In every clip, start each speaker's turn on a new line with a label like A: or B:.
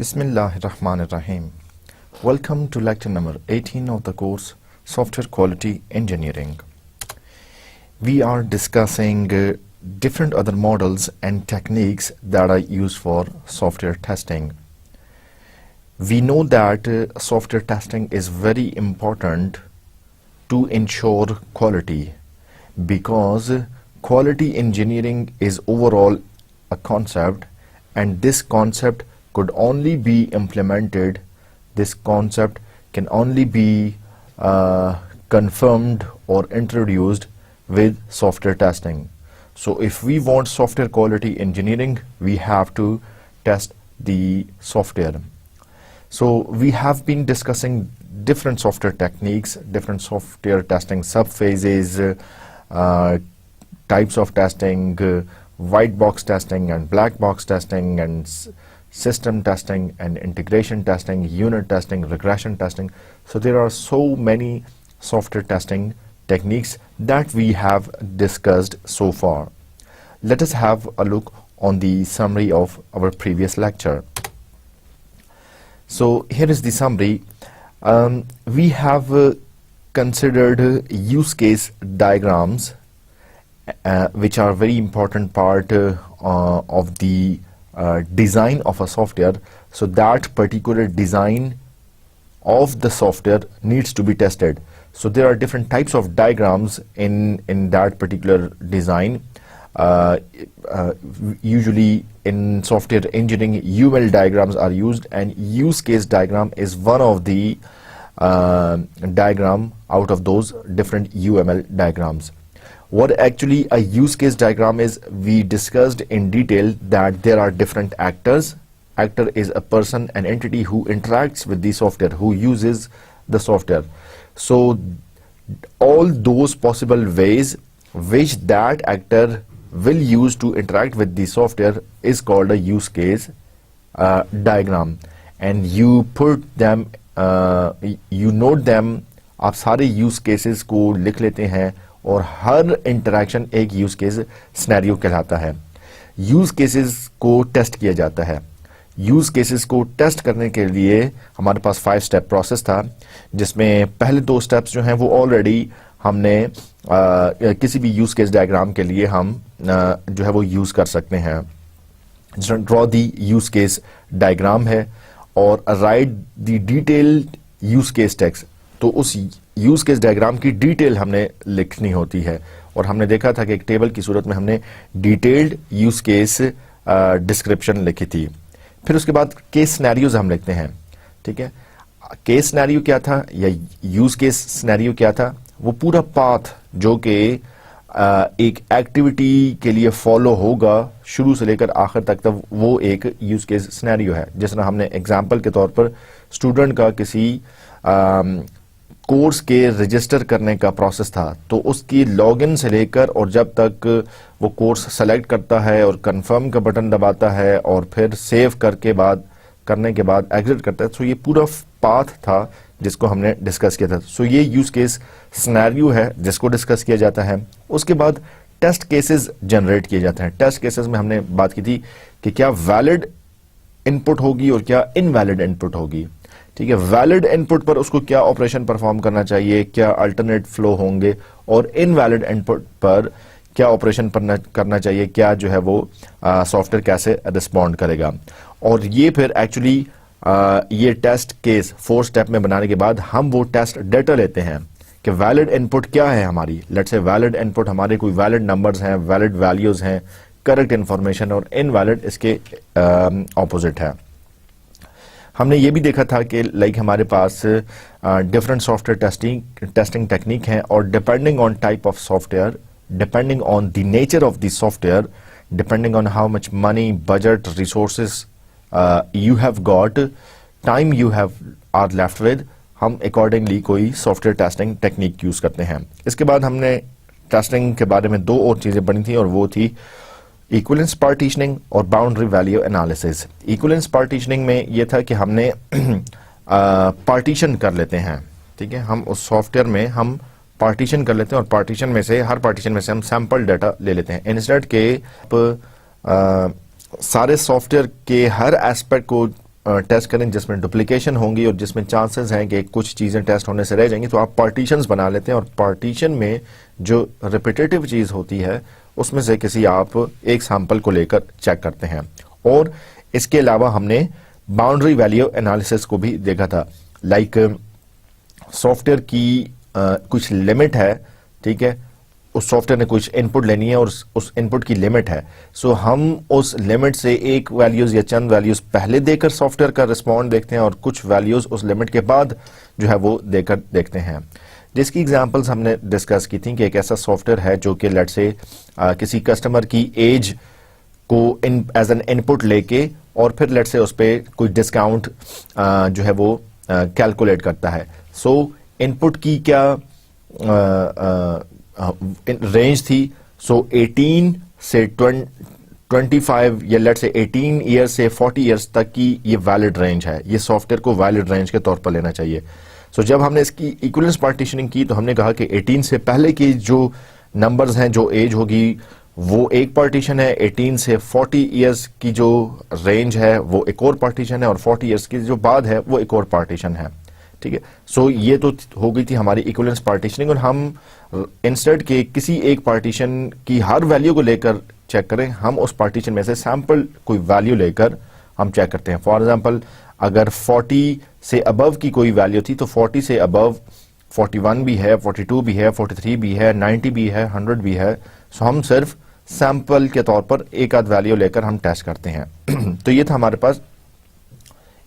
A: Bismillahirrahmanirrahim. Welcome to lecture number 18 of the course Software Quality Engineering. We are discussing different other models and techniques that are used for software testing. We know that software testing is very important to ensure quality, because quality engineering is overall a concept, and this concept could only be implemented, this concept can only be confirmed or introduced with software testing. So if we want software quality engineering, we have to test the software. So we have been discussing different software techniques, different software testing subphases, types of testing, white box testing and black box testing, and system testing and integration testing, unit testing, regression testing. So there are so many software testing techniques that we have discussed so far. Let us have a look on the summary of our previous lecture. So here is the summary. We have considered use case diagrams, which are a very important part of the design of a software. So that particular design of the software needs to be tested. So there are different types of diagrams in that particular design. Usually in software engineering, UML diagrams are used, and use case diagram is one of the diagram out of those different UML diagrams. What actually a use case diagram is, we discussed in detail that there are different actors. Actor is a person, an entity who interacts with the software, who uses the software. So all those possible ways which that actor will use to interact with the software is called a use case diagram, and you put them, you note them. आप सारे use cases को लिख लेते हैं और हर interaction एक use case scenario कहलाता है. यूज केसेस को टेस्ट किया जाता है. यूज केसेस को टेस्ट करने के लिए हमारे पास 5 स्टेप प्रोसेस था, जिसमें पहले 2 स्टेप्स जो हैं वो ऑलरेडी हमने किसी भी यूज केस डायग्राम के लिए हम जो है वो यूज कर सकते हैं. Draw the use case diagram है और right the detailed use case text. तो उस यूज केस डायग्राम की डिटेल हमने लिखनी होती है, और हमने देखा था कि एक टेबल की सूरत में हमने डिटेल्ड यूज केस डिस्क्रिप्शन लिखी थी. फिर उसके बाद केस सिनेरियोज हम लिखते हैं. ठीक है, केस सिनेरियो क्या था या यूज केस सिनेरियो क्या था? वो पूरा पाथ जो कि एक एक्टिविटी के लिए फॉलो होगा शुरू से लेकर आखिर तक वो एक यूज केस सिनेरियो है. जिस तरह हमने एग्जाम्पल के तौर पर स्टूडेंट का किसी कोर्स के रजिस्टर करने का प्रोसेस था, तो उसकी लॉगिन से लेकर और जब तक वो कोर्स सेलेक्ट करता है और कंफर्म का बटन दबाता है और फिर सेव करने के बाद एग्जिट करता है, तो ये पूरा पाथ था जिसको हमने डिस्कस किया था. सो ये यूज केस सिनेरियो है जिसको डिस्कस किया जाता है. उसके बाद टेस्ट केसेस जनरेट किए जाते हैं. टेस्ट केसेस में हमने बात की थी कि क्या वैलिड इनपुट होगी और क्या इनवैलिड इनपुट होगी. ठीक है, वैलिड इनपुट पर उसको क्या ऑपरेशन परफॉर्म करना चाहिए, क्या अल्टरनेट फ्लो होंगे, और इनवैलिड इनपुट पर क्या ऑपरेशन करना चाहिए, क्या जो है वो सॉफ्टवेयर कैसे रिस्पॉन्ड करेगा. और ये फिर एक्चुअली ये टेस्ट केस 4 स्टेप में बनाने के बाद हम वो टेस्ट डेटा लेते हैं कि वैलिड इनपुट क्या है हमारी. लेट्स से वैलिड इनपुट हमारे कोई वैलिड नंबर्स हैं, वैलिड वैल्यूज हैं, करेक्ट इंफॉर्मेशन, और इनवैलिड इसके ऑपोजिट है. हमने ये भी देखा था कि लाइक हमारे पास डिफरेंट सॉफ्टवेयर टेस्टिंग टेक्निक हैं, और depending on type of software, depending on the nature of the software, depending on how much money, budget, resources you have got, time you are left with, हम accordingly कोई software testing technique use करते हैं. इसके बाद हमने testing के बारे में 2 और चीजें पढ़ी थी, और वो थी इक्विवेलेंस पार्टीशनिंग और boundary value analysis. Equivalence partitioning में ये था कि हमने पार्टीशन कर लेते हैं. ठीक है, हम उस सॉफ्टवेयर में हम पार्टीशन कर लेते हैं, और पार्टीशन में से हर पार्टीशन में से हम सैंपल डाटा ले लेते हैं. इंस्टेड के सारे सॉफ्टवेयर के हर एस्पेक्ट को टेस्ट करें जिसमें डुप्लीकेशन होंगी और जिसमें चांसेस हैं कि कुछ चीज़ें टेस्ट होने से रह जाएंगी, तो आप पार्टीशंस बना लेते हैं और पार्टीशन में जो रिपीटेटिव चीज़ होती है उसमें से किसी आप एक सैंपल को लेकर चेक करते हैं। और इसके अलावा हमने बाउंड्री वैल्यू एनालिसिस को भी देखा था। लाइक सॉफ्टवेयर की कुछ लिमिट है, ठीक है, उस सॉफ्टवेयर ने कुछ इनपुट लेनी है और उस इनपुट की लिमिट है, सो हम उस लिमिट से एक वैल्यूज या चंद वैल्यूज पहले देकर सॉफ्टवेयर का रिस्पॉन्ड देखते हैं और कुछ वैल्यूज उस लिमिट के बाद जो है वो देकर देखते हैं। जिसकी एग्जांपल्स हमने डिस्कस की थी कि एक ऐसा सॉफ्टवेयर है जो कि लेट से किसी कस्टमर की एज को एज एन इनपुट लेके और फिर लेट से उस पर कोई डिस्काउंट जो है वो कैलकुलेट करता है। सो इनपुट की क्या रेंज थी, सो 18 से 25 या लेट से 18 ईयर्स से 40 ईयर्स तक की ये वैलिड रेंज है, ये सॉफ्टवेयर को वैलिड रेंज के तौर पर लेना चाहिए। सो जब हमने इसकी इक्विवेलेंस पार्टीशनिंग की तो हमने कहा कि 18 से पहले की जो नंबर्स हैं, जो एज होगी, वो एक पार्टीशन है, 18 से 40 ईयर्स की जो रेंज है वो एक और पार्टीशन है, और 40 ईयर्स की जो बाद है वो एक और पार्टीशन है, ठीक है। सो ये तो हो गई थी हमारी इक्विवेलेंस पार्टीशनिंग, और हम इंस्टेड के किसी एक पार्टीशन की हर वैल्यू को लेकर चेक करें, हम उस पार्टीशन में से सैंपल कोई वैल्यू लेकर हम चेक करते हैं। फॉर एग्जांपल अगर 40 से अबव की कोई वैल्यू थी तो 40 से अबव 41 भी है, 42 भी है, 43 भी है, 90 भी है, 100 भी है। सो हम सिर्फ सैंपल के तौर पर एक आध वैल्यू लेकर हम टेस्ट करते हैं। तो ये था हमारे पास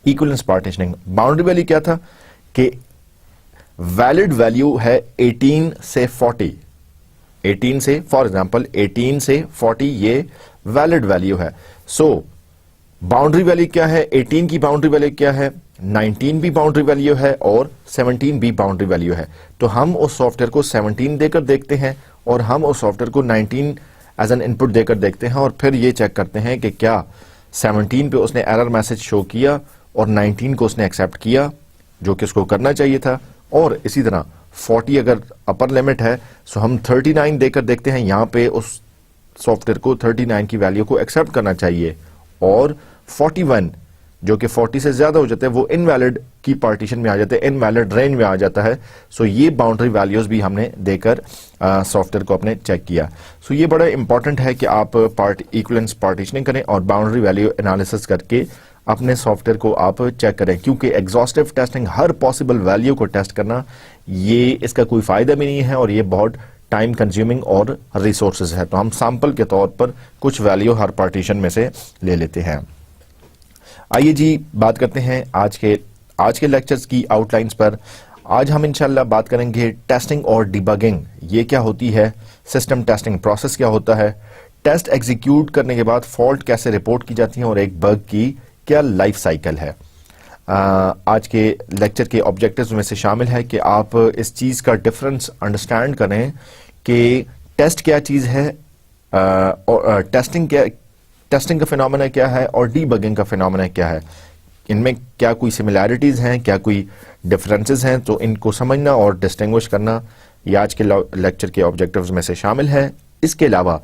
A: इक्विवेलेंस पार्टीशनिंग। बाउंड्री वैल्यू क्या था कि वैलिड वैल्यू है 18 से 40, 18 से, फॉर एग्जांपल 18 से 40 ये वैलिड वैल्यू है। सो बाउंड्री वैल्यू क्या है, 18 की बाउंड्री वैल्यू क्या है, 19 भी बाउंड्री वैल्यू है और 17 भी बाउंड्री वैल्यू है। तो हम उस सॉफ्टवेयर को 17 देकर देखते हैं और हम उस सॉफ्टवेयर को 19 एज एन इनपुट देकर देखते हैं, और फिर ये चेक करते हैं कि क्या 17 पे उसने एरर मैसेज शो किया और 19 को उसने एक्सेप्ट किया, जो कि उसको करना चाहिए था। और इसी तरह 40 अगर अपर लिमिट है, सो हम 39 देकर देखते हैं, यहाँ पे उस सॉफ्टवेयर को 39 की वैल्यू को एक्सेप्ट करना चाहिए, और 41 जो कि 40 से ज्यादा हो जाता है वो इनवैलिड की पार्टीशन में आ जाता है, इनवैलिड रेंज में आ जाता है। सो ये बाउंड्री वैल्यूज भी हमने देकर सॉफ्टवेयर को अपने चेक किया। सो ये बड़ा इंपॉर्टेंट है कि आप इक्विवेलेंस पार्टीशनिंग करें और बाउंड्री वैल्यू एनालिसिस करके अपने सॉफ्टवेयर को आप चेक करें, क्योंकि एग्जॉस्टिव टेस्टिंग हर पॉसिबल वैल्यू को टेस्ट करना, ये इसका कोई फायदा भी नहीं है और ये बहुत टाइम कंज्यूमिंग और रिसोर्सेज है। तो हम सैंपल के तौर पर कुछ वैल्यू हर पार्टीशन में से ले लेते हैं। आइए जी बात करते हैं आज के लेक्चर्स की आउटलाइंस पर। आज हम इंशाल्लाह बात करेंगे टेस्टिंग और डिबगिंग, ये क्या होती है, सिस्टम टेस्टिंग प्रोसेस क्या होता है, टेस्ट एग्जीक्यूट करने के बाद फॉल्ट कैसे रिपोर्ट की जाती है और एक बग की क्या लाइफ साइकिल है। आज के लेक्चर के ऑब्जेक्टिव्स में से शामिल है कि आप इस चीज का डिफरेंस अंडरस्टैंड करें कि टेस्ट क्या चीज है और टेस्टिंग का फिनोमेना क्या है और डीबगिंग का फिनोमेना क्या है, इनमें क्या कोई सिमिलैरिटीज हैं, क्या कोई डिफरेंसेस हैं, तो इनको समझना और डिस्टिंग्विश करना ये आज के लेक्चर के ऑब्जेक्टिव्स में से शामिल है। इसके अलावा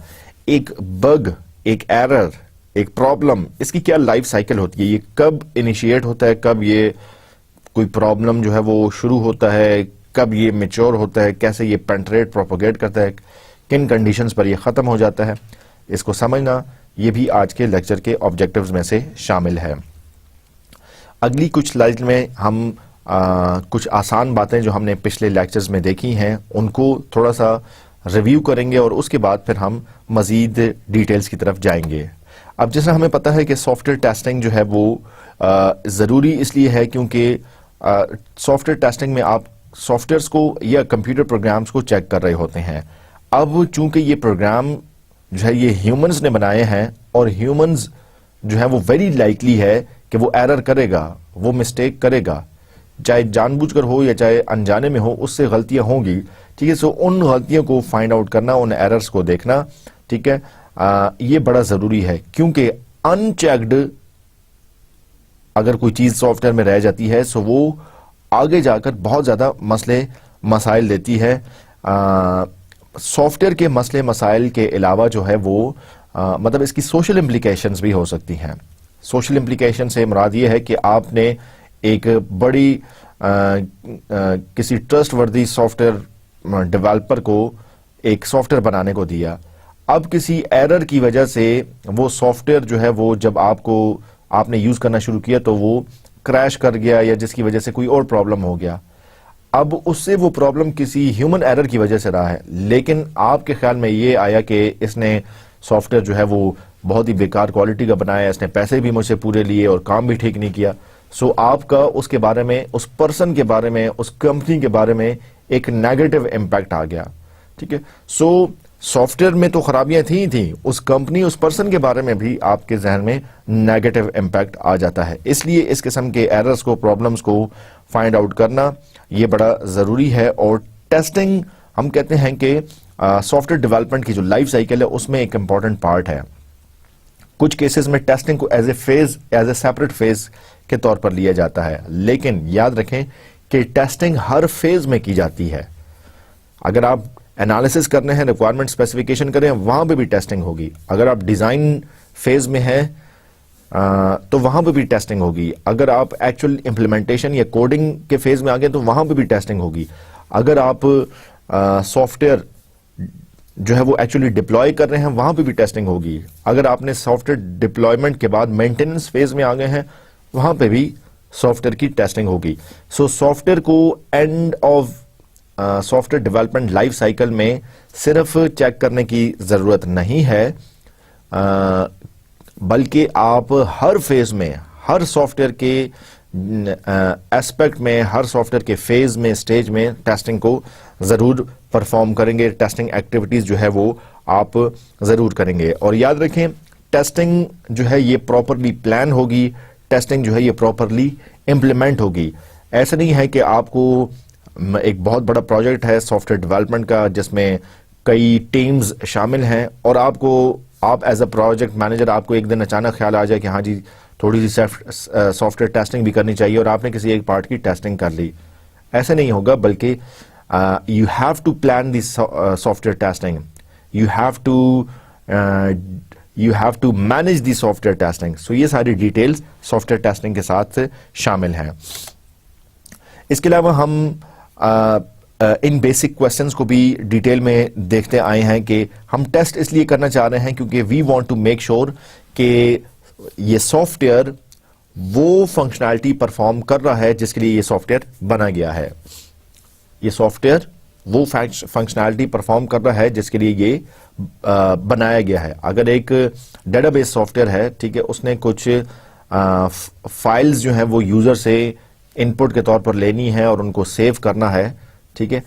A: एक बग, एक एरर, एक प्रॉब्लम, इसकी क्या लाइफ साइकिल होती है, ये कब इनिशिएट होता है, कब ये कोई प्रॉब्लम जो है वो शुरू होता है, कब ये मैच्योर होता है, कैसे ये पेंट्रेट प्रोपोगेट करता है, किन कंडीशंस पर ये खत्म हो जाता है, इसको समझना ये भी आज के लेक्चर के ऑब्जेक्टिव्स में से शामिल है। अगली कुछ स्लाइड में हम कुछ आसान बातें जो हमने पिछले लेक्चर्स में देखी हैं उनको थोड़ा सा रिव्यू करेंगे और उसके बाद फिर हम मजीद डिटेल्स की तरफ जाएंगे। अब जैसा हमें पता है कि सॉफ्टवेयर टेस्टिंग जो है वो ज़रूरी इसलिए है क्योंकि सॉफ्टवेयर टेस्टिंग में आप सॉफ्टवेयर्स को या कंप्यूटर प्रोग्राम्स को चेक कर रहे होते हैं। अब चूंकि ये प्रोग्राम जो है ये ह्यूमंस ने बनाए हैं और ह्यूमंस जो है वो वेरी लाइकली है कि वो एरर करेगा, वो मिस्टेक करेगा, चाहे जानबूझकर हो या चाहे अनजाने में हो, उससे गलतियां होंगी, ठीक है। सो उन गलतियों को फाइंड आउट करना, उन एरर्स को देखना, ठीक है, ये बड़ा जरूरी है क्योंकि अनचेक्ड अगर कोई चीज सॉफ्टवेयर में रह जाती है सो वो आगे जाकर बहुत ज्यादा मसले मसाइल देती है। सॉफ्टवेयर के मसले मसाइल के अलावा जो है वो मतलब इसकी सोशल इम्प्लीकेशंस भी हो सकती हैं। सोशल इम्प्लीकेशन से मुराद ये है कि आपने एक बड़ी किसी ट्रस्टवर्दी सॉफ्टवेयर डेवलपर को एक सॉफ्टवेयर बनाने को दिया। अब किसी एरर की वजह से वो सॉफ्टवेयर जो है वो जब आपने यूज करना शुरू किया तो वो क्रैश कर गया या जिसकी वजह से कोई और प्रॉब्लम हो गया। अब उससे वो प्रॉब्लम किसी ह्यूमन एरर की वजह से रहा है, लेकिन आपके ख्याल में ये आया कि इसने सॉफ्टवेयर जो है वो बहुत ही बेकार क्वालिटी का बनाया, इसने पैसे भी मुझसे पूरे लिए और काम भी ठीक नहीं किया। सो आपका उसके बारे में, उस पर्सन के बारे में, उस कंपनी के बारे में एक नेगेटिव इम्पैक्ट आ गया। ठीक है, सो सॉफ्टवेयर में तो खराबियां थी, उस कंपनी, उस पर्सन के बारे में भी आपके जहन में नेगेटिव इम्पैक्ट आ जाता है। इसलिए इस किस्म के एरर्स को, प्रॉब्लम्स को फाइंड आउट करना ये बड़ा जरूरी है। और टेस्टिंग, हम कहते हैं कि सॉफ्टवेयर डेवलपमेंट की जो लाइफ साइकिल है उसमें एक इंपॉर्टेंट पार्ट है। कुछ केसेस में टेस्टिंग को एज ए सेपरेट फेज के तौर पर लिया जाता है, लेकिन याद रखें कि टेस्टिंग हर फेज में की जाती है। अगर आप एनालिसिस करने हैं, रिक्वायरमेंट स्पेसिफिकेशन करें, वहां पे भी टेस्टिंग होगी। अगर आप डिजाइन फेज में हैं तो वहां पे भी टेस्टिंग होगी। अगर आप एक्चुअल इंप्लीमेंटेशन या कोडिंग के फेज में आ गए तो वहां पे भी टेस्टिंग होगी। अगर आप सॉफ्टवेयर जो है वो एक्चुअली डिप्लॉय कर रहे हैं वहां पे भी टेस्टिंग होगी। अगर आपने सॉफ्टवेयर डिप्लॉयमेंट के बाद मेंटेनेंस फेज में आ गए हैं वहां पे भी सॉफ्टवेयर की टेस्टिंग होगी। सो सॉफ्टवेयर को end of software development life cycle में सिर्फ चेक करने की जरूरत नहीं है, बल्कि आप हर फेज में, हर सॉफ्टवेयर के एस्पेक्ट में, हर सॉफ्टवेयर के फेज में, स्टेज में टेस्टिंग को जरूर परफॉर्म करेंगे। टेस्टिंग एक्टिविटीज जो है वो आप जरूर करेंगे। और याद रखें, टेस्टिंग जो है ये प्रॉपरली प्लान होगी, टेस्टिंग जो है ये प्रॉपरली इंप्लीमेंट होगी। ऐसा नहीं है कि आपको एक बहुत बड़ा प्रोजेक्ट है सॉफ्टवेयर डेवलपमेंट का जिसमें कई टीम्स शामिल हैं और आप एज अ प्रोजेक्ट मैनेजर आपको एक दिन अचानक ख्याल आ जाए कि हाँ जी थोड़ी सी सॉफ्टवेयर टेस्टिंग भी करनी चाहिए और आपने किसी एक पार्ट की टेस्टिंग कर ली। ऐसे नहीं होगा, बल्कि you have to plan this software testing, you have to manage the software testing. So ये सारी डिटेल्स सॉफ्टवेयर टेस्टिंग के साथ शामिल हैं। इसके अलावा हम इन बेसिक क्वेश्चंस को भी डिटेल में देखते आए हैं कि हम टेस्ट इसलिए करना चाह रहे हैं क्योंकि we want to make sure कि ये सॉफ्टवेयर वो फंक्शनैलिटी परफॉर्म कर रहा है जिसके लिए ये सॉफ्टवेयर बना गया है। ये सॉफ्टवेयर वो फंक्शनैलिटी परफॉर्म कर रहा है जिसके लिए ये बनाया गया है। अगर एक डेटाबेस सॉफ्टवेयर है, ठीक है, उसने कुछ फाइल्स जो है वो यूजर से इनपुट के तौर पर लेनी है और उनको सेव करना है, ठीक है।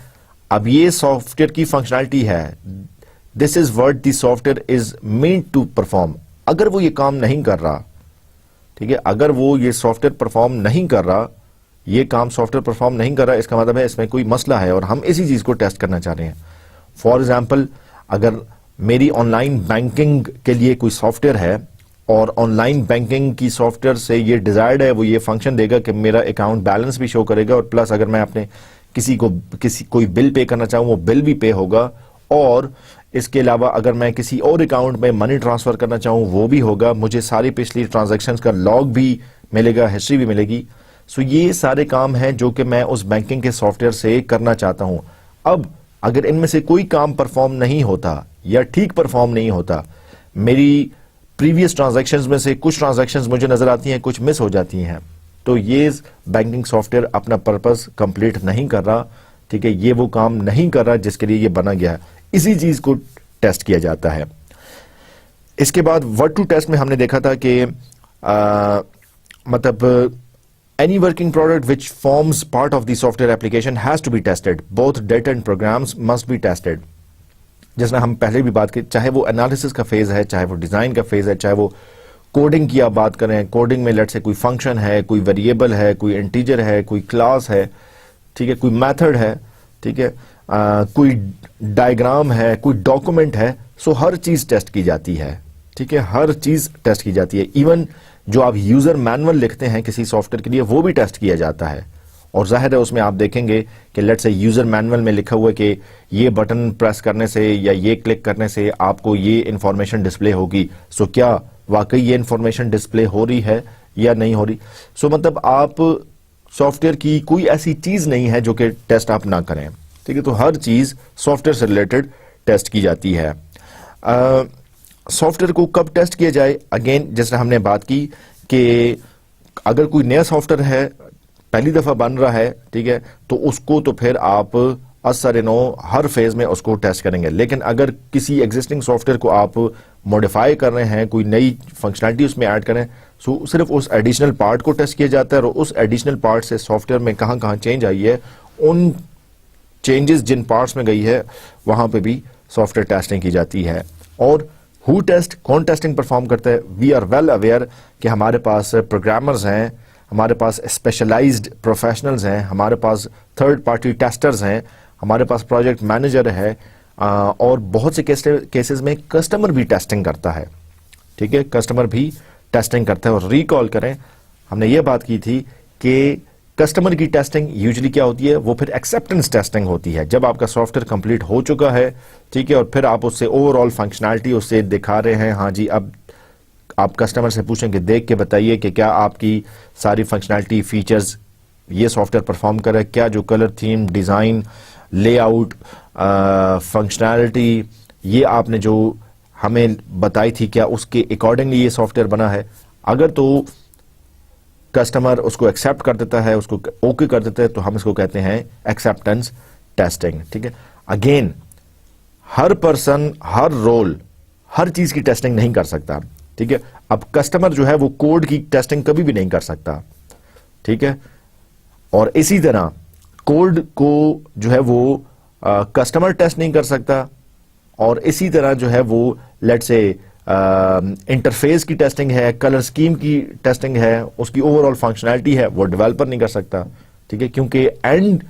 A: अब ये सॉफ्टवेयर की फंक्शनैलिटी है, this is what the software is meant to perform. अगर वो ये काम नहीं कर रहा, ठीक है, अगर वो ये सॉफ्टवेयर परफॉर्म नहीं कर रहा, ये काम सॉफ्टवेयर परफॉर्म नहीं कर रहा, इसका मतलब है इसमें कोई मसला है और हम इसी चीज को टेस्ट करना चाह रहे हैं। फॉर एग्जाम्पल, अगर मेरी ऑनलाइन बैंकिंग के लिए कोई सॉफ्टवेयर है और ऑनलाइन बैंकिंग की सॉफ्टवेयर से ये डिजायर्ड है, वो ये फंक्शन देगा कि मेरा अकाउंट बैलेंस भी शो करेगा और प्लस अगर मैं अपने कोई बिल पे करना चाहूँ वो बिल भी पे होगा, और इसके अलावा अगर मैं किसी और अकाउंट में मनी ट्रांसफर करना चाहूँ वो भी होगा, मुझे सारी पिछली ट्रांजैक्शंस का लॉग भी मिलेगा, हिस्ट्री भी मिलेगी। सो ये सारे काम हैं जो कि मैं उस बैंकिंग के सॉफ्टवेयर से करना चाहता हूं। अब अगर इनमें से कोई काम परफॉर्म नहीं होता या ठीक परफॉर्म नहीं होता, मेरी प्रीवियस ट्रांजैक्शंस में से कुछ ट्रांजैक्शंस मुझे नजर आती हैं, कुछ मिस हो जाती हैं, तो ये बैंकिंग सॉफ्टवेयर अपना पर्पस कंप्लीट नहीं कर रहा, ठीक है, ये वो काम नहीं कर रहा जिसके लिए ये बना गया है। इसी चीज को टेस्ट किया जाता है। इसके बाद वर्ड टू टेस्ट में हमने देखा था कि मतलब any working product which forms part of the software application has to be tested. Both data and programs must be tested. जिसमें हम पहले भी बात की, चाहे वो एनालिसिस का फेज है, चाहे वो डिजाइन का फेज है, चाहे वो कोडिंग की आप बात करें, कोडिंग में लेट से कोई फंक्शन है, कोई वेरिएबल है, कोई इंटीजर है, कोई क्लास है, ठीक है, कोई मेथड है, ठीक है, कोई डायग्राम है, कोई डॉक्यूमेंट है। सो हर चीज टेस्ट की जाती है, ठीक है, हर चीज टेस्ट की जाती है। इवन जो आप यूजर मैनुअल लिखते हैं किसी सॉफ्टवेयर के लिए वो भी टेस्ट किया जाता है, और जाहिर है उसमें आप देखेंगे कि लेट्स से यूजर मैनुअल में लिखा हुआ है कि ये बटन प्रेस करने से या ये क्लिक करने से आपको ये इंफॉर्मेशन डिस्प्ले होगी। सो क्या वाकई ये इंफॉर्मेशन डिस्प्ले हो रही है या नहीं हो रही? सो मतलब आप सॉफ्टवेयर की कोई ऐसी चीज नहीं है जो कि टेस्ट आप ना करें, ठीक है। तो हर चीज सॉफ्टवेयर से रिलेटेड टेस्ट की जाती है। सॉफ्टवेयर को कब टेस्ट किया जाए? अगेन जैसे हमने बात की कि अगर कोई नया सॉफ्टवेयर है, पहली दफा बन रहा है, ठीक है, तो उसको तो फिर आप असर नो हर फेज में उसको टेस्ट करेंगे। लेकिन अगर किसी एग्जिस्टिंग सॉफ्टवेयर को आप मॉडिफाई कर रहे हैं, कोई नई फंक्शनलिटी उसमें ऐड करें, सो सिर्फ उस एडिशनल पार्ट को टेस्ट किया जाता है और उस एडिशनल पार्ट से सॉफ्टवेयर में कहाँ कहाँ चेंज आई है, उन चेंजेस जिन पार्ट्स में गई है वहां पे भी सॉफ्टवेयर टेस्टिंग की जाती है। और हु टेस्ट, कौन टेस्टिंग परफॉर्म करता है? वी आर वेल अवेयर कि हमारे पास प्रोग्रामर्स हैं, हमारे पास स्पेशलाइज्ड प्रोफेशनल्स हैं, हमारे पास थर्ड पार्टी टेस्टर्स हैं, हमारे पास प्रोजेक्ट मैनेजर है, और बहुत से केसेस में कस्टमर भी टेस्टिंग करता है, ठीक है, कस्टमर भी टेस्टिंग करता है। और रिकॉल करें, हमने ये बात की थी कि कस्टमर की टेस्टिंग यूजुअली क्या होती है, वो फिर एक्सेप्टेंस टेस्टिंग होती है। जब आपका सॉफ्टवेयर कंप्लीट हो चुका है, ठीक है, और फिर आप उससे ओवरऑल फंक्शनैलिटी उससे दिखा रहे हैं, हाँ जी, अब आप कस्टमर से पूछेंगे देख के बताइए कि क्या आपकी सारी फंक्शनैलिटी फीचर्स ये सॉफ्टवेयर परफॉर्म कर रहा है, क्या जो colour theme, design, layout, functionality ये आपने जो हमें बताई थी, क्या उसके अकॉर्डिंगली ये सॉफ्टवेयर बना है। अगर तो कस्टमर उसको एक्सेप्ट कर देता है, उसको ओके कर देता है, तो हम इसको कहते हैं एक्सेप्टेंस टेस्टिंग, ठीक है। अगेन हर पर्सन, हर रोल, हर चीज की टेस्टिंग नहीं कर सकता, ठीक है। अब कस्टमर जो है वो कोड की टेस्टिंग कभी भी नहीं कर सकता, ठीक है। और इसी तरह कोड को जो है वो कस्टमर टेस्ट नहीं कर सकता, और इसी तरह जो है वो लेट्स से इंटरफेस की टेस्टिंग है, कलर स्कीम की टेस्टिंग है, उसकी ओवरऑल फंक्शनैलिटी है, वो डेवलपर नहीं कर सकता, ठीक है, क्योंकि एंड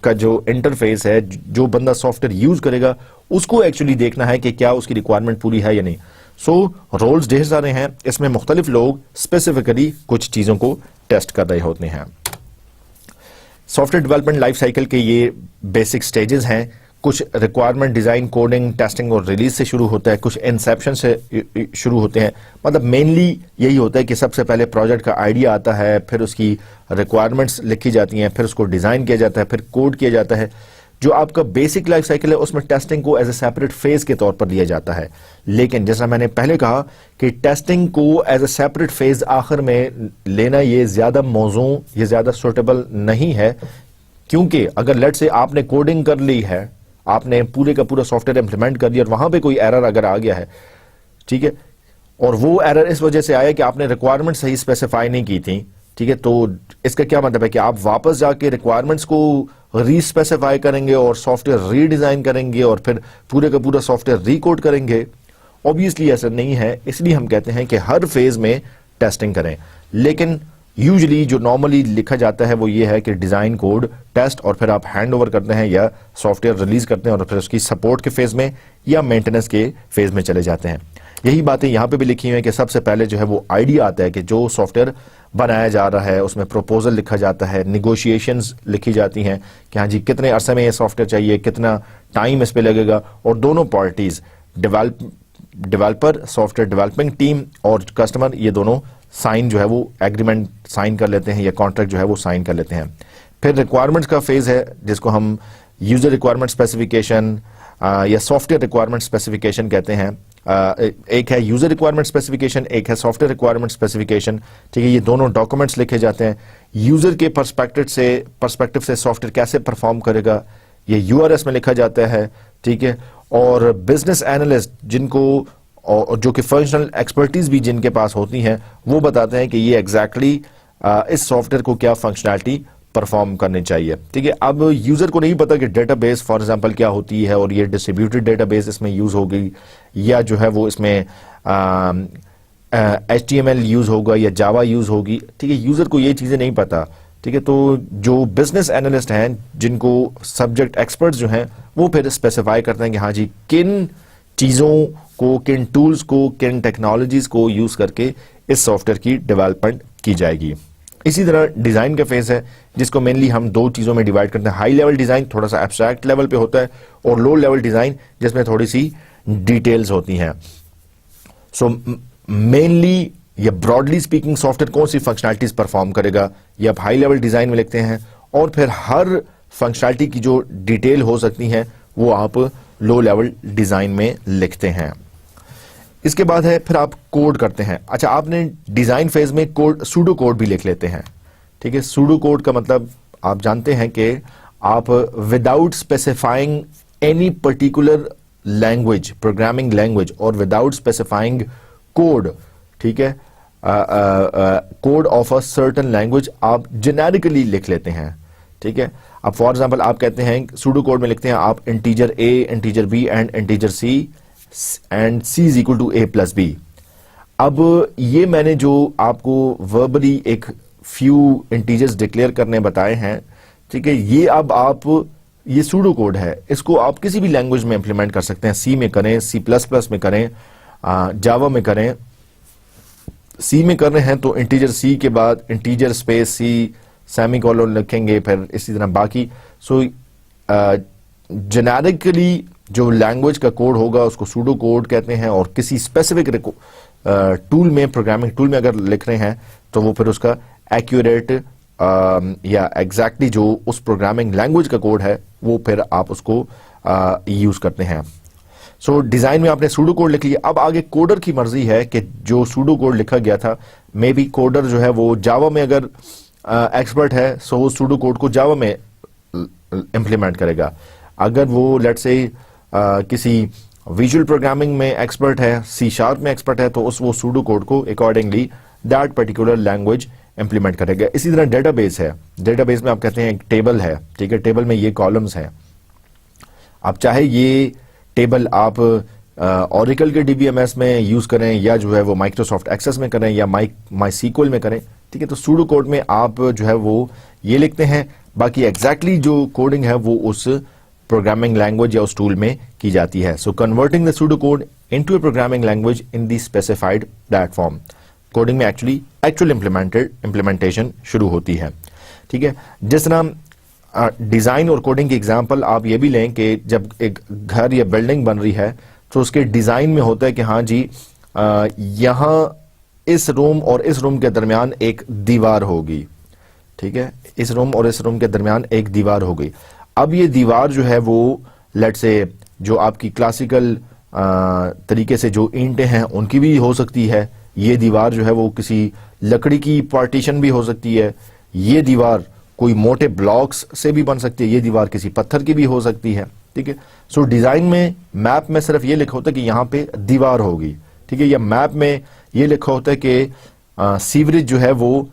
A: का जो इंटरफेस है, जो बंदा सॉफ्टवेयर यूज करेगा उसको एक्चुअली देखना है कि क्या उसकी रिक्वायरमेंट पूरी है या नहीं। सो रोल्स ढेर सारे हैं, इसमें मुख्तलिफ लोग स्पेसिफिकली कुछ चीजों को टेस्ट कर रहे होते हैं। सॉफ्टवेयर डेवलपमेंट लाइफ साइकिल के ये बेसिक स्टेजेस हैं। कुछ रिक्वायरमेंट डिजाइन, कोडिंग, टेस्टिंग और रिलीज से शुरू होता है, कुछ इंसेप्शन से शुरू होते हैं। मतलब मेनली यही होता है कि सबसे पहले प्रोजेक्ट का आइडिया आता है, फिर उसकी रिक्वायरमेंट्स लिखी जाती हैं, फिर उसको डिजाइन किया जाता है, फिर कोड किया जाता है। जो आपका बेसिक लाइफ साइकिल है उसमें टेस्टिंग को एज ए सेपरेट फेज के तौर पर लिया जाता है। लेकिन जैसा मैंने पहले कहा कि टेस्टिंग को एज ए सेपरेट फेज आखिर में लेना ये ज्यादा मौजू, ये ज्यादा सुटेबल नहीं है, क्योंकि अगर लेट से आपने कोडिंग कर ली है, आपने पूरे का पूरा सॉफ्टवेयर इंप्लीमेंट कर दिया और वहां पे कोई एरर अगर आ गया है, ठीक है, और वो एरर इस वजह से आया कि आपने रिक्वायरमेंट सही स्पेसिफाई नहीं की थी, ठीक है, तो इसका क्या मतलब है कि आप वापस जाके रिक्वायरमेंट्स को रीस्पेसिफाई करेंगे और सॉफ्टवेयर रीडिजाइन करेंगे और फिर पूरे का पूरा सॉफ्टवेयर रिकोड करेंगे? ऑब्वियसली ऐसा नहीं है, इसलिए हम कहते हैं कि हर फेज में टेस्टिंग करें। लेकिन यूजुअली जो नॉर्मली लिखा जाता है वो ये है कि डिजाइन, कोड, टेस्ट और फिर आप हैंड ओवर करते हैं या सॉफ्टवेयर रिलीज करते हैं और फिर उसकी सपोर्ट के फेज में या मेंटेनेंस के फेज में चले जाते हैं। यही बातें यहाँ पे भी लिखी हुई हैं कि सबसे पहले जो है वो आइडिया आता है कि जो सॉफ्टवेयर बनाया जा रहा है, उसमें प्रपोजल लिखा जाता है, निगोशिएशंस लिखी जाती हैं कि हाँ जी कितने अरसे में ये सॉफ्टवेयर चाहिए, कितना टाइम इस पे लगेगा, और दोनों parties, developer, software developing team और कस्टमर, ये दोनों साइन जो है वो एग्रीमेंट साइन कर लेते हैं या कॉन्ट्रैक्ट जो है वो साइन कर लेते हैं। फिर रिक्वायरमेंट्स का फेज है जिसको हम यूजर रिक्वायरमेंट स्पेसिफिकेशन या सॉफ्टवेयर रिक्वायरमेंट स्पेसिफिकेशन कहते हैं। एक है यूजर रिक्वायरमेंट स्पेसिफिकेशन, एक है सॉफ्टवेयर रिक्वायरमेंट स्पेसिफिकेशन, ठीक है। ये दोनों डॉक्यूमेंट्स लिखे जाते हैं। यूजर के पर्सपेक्टिव से सॉफ्टवेयर कैसे परफॉर्म करेगा ये यूआरएस में लिखा जाता है, ठीक है। और बिजनेस एनालिस्ट जिनको और जो कि फंक्शनल एक्सपर्टीज भी जिनके पास होती हैं वो बताते हैं कि ये एग्जैक्टली इस सॉफ्टवेयर को क्या फंक्शनैलिटी परफॉर्म करनी चाहिए, ठीक है। अब यूजर को नहीं पता कि डेटाबेस फॉर एग्जांपल क्या होती है और ये डिस्ट्रीब्यूटेड डेटाबेस इसमें यूज होगी या जो है वो इसमें HTML यूज होगा या जावा यूज होगी, ठीक है। यूजर को ये चीजें नहीं पता, ठीक है। तो जो बिजनेस एनालिस्ट हैं, जिनको सब्जेक्ट एक्सपर्ट्स जो हैं, वो फिर स्पेसिफाई करते हैं कि हाँ जी किन चीजों को, किन टूल्स को, किन टेक्नोलॉजीज को यूज करके इस सॉफ्टवेयर की डेवलपमेंट की जाएगी। इसी तरह डिज़ाइन का फेज है जिसको मेनली हम दो चीज़ों में डिवाइड करते हैं। हाई लेवल डिज़ाइन थोड़ा सा एब्स्ट्रैक्ट लेवल पे होता है, और लो लेवल डिज़ाइन जिसमें थोड़ी सी डिटेल्स होती हैं। सो मेनली या ब्रॉडली स्पीकिंग सॉफ्टवेयर कौन सी फंक्शनैलिटीज परफॉर्म करेगा, ये आप हाई लेवल डिज़ाइन में लिखते हैं, और फिर हर फंक्शनैलिटी की जो डिटेल हो सकती है वो आप लो लेवल डिज़ाइन में लिखते हैं। इसके बाद है फिर आप कोड करते हैं। अच्छा, आपने डिज़ाइन फेज में कोड, सूडो कोड भी लिख लेते हैं, ठीक है। सूडो कोड का मतलब आप जानते हैं कि आप without specifying any particular language, programming language, और विदाउट स्पेसिफाइंग कोड, ठीक है, code of a certain language आप जेनेरिकली लिख लेते हैं, ठीक है। अब फॉर एग्जांपल आप कहते हैं सूडो कोड में लिखते हैं आप integer a, integer b and integer c and c is equal to a plus b। अब ये मैंने जो आपको वर्बली एक फ्यू इंटीजर्स डिक्लेयर करने बताए हैं, ठीक है, ये अब आप, ये सूडो कोड है, इसको आप किसी भी लैंग्वेज में इंप्लीमेंट कर सकते हैं। सी में करें, सी प्लस प्लस में करें, जावा में करें। सी में कर रहे हैं तो इंटीजर सी के बाद इंटीजर स्पेस सी सेमीकोलन लिखेंगे, फिर इसी तरह बाकी। सो जेनेरिकली जो लैंग्वेज का कोड होगा उसको सूडो कोड कहते हैं, और किसी स्पेसिफिक टूल में, प्रोग्रामिंग टूल में अगर लिख रहे हैं तो वो फिर उसका एक्यूरेट या एग्जैक्टली जो उस प्रोग्रामिंग लैंग्वेज का कोड है वो फिर आप उसको यूज करते हैं। सो डिजाइन में आपने सूडो कोड लिख लिया। अब आगे कोडर की मर्जी है कि जो सूडो कोड लिखा गया था, मे बी कोडर जो है वो जावा में अगर एक्सपर्ट है सो वो सूडो कोड को जावा में इंप्लीमेंट करेगा। अगर वो लेट्स से किसी विजुअल प्रोग्रामिंग में एक्सपर्ट है, सी शार्प में एक्सपर्ट है, तो उस वो सूडो कोड को accordingly that particular language implement करेगा। इसी तरह डेटाबेस है, डेटाबेस में आप कहते हैं एक टेबल है, ठीक है, टेबल में ये कॉलम्स हैं। आप चाहे ये टेबल आप ऑरेकल के डीबीएमएस में यूज करें, या जो है वो माइक्रोसॉफ्ट एक्सेस में करें, या माई सीक्वल में करें, ठीक है। तो सूडो कोड में आप जो है वो ये लिखते हैं, बाकी एग्जैक्टली जो कोडिंग है वो उस प्रोग्रामिंग लैंग्वेज या उस टूल में की जाती है। So converting the pseudo code into a programming language in the specified platform, coding में एक्चुअल इंप्लीमेंटेशन शुरू होती है, ठीक है। जिस तरह डिजाइन और कोडिंग की एग्जांपल आप ये भी लें कि जब एक घर या बिल्डिंग बन रही है तो उसके डिजाइन में होता है कि हाँ जी, यहाँ इस रूम और इस रूम के दरमियान एक दीवार होगी, ठीक है, इस रूम और इस रूम के दरमियान एक दीवार होगी। अब ये दीवार जो है वो लेट्स से जो आपकी क्लासिकल तरीके से जो ईंटें हैं उनकी भी हो सकती है, ये दीवार जो है वो किसी लकड़ी की पार्टीशन भी हो सकती है, ये दीवार कोई मोटे ब्लॉक्स से भी बन सकती है, ये दीवार किसी पत्थर की भी हो सकती है, ठीक है। सो डिजाइन में मैप में सिर्फ ये लिखा होता है कि यहाँ पे दीवार होगी, ठीक है, या मैप में ये लिखा होता है कि सीवरेज जो है वो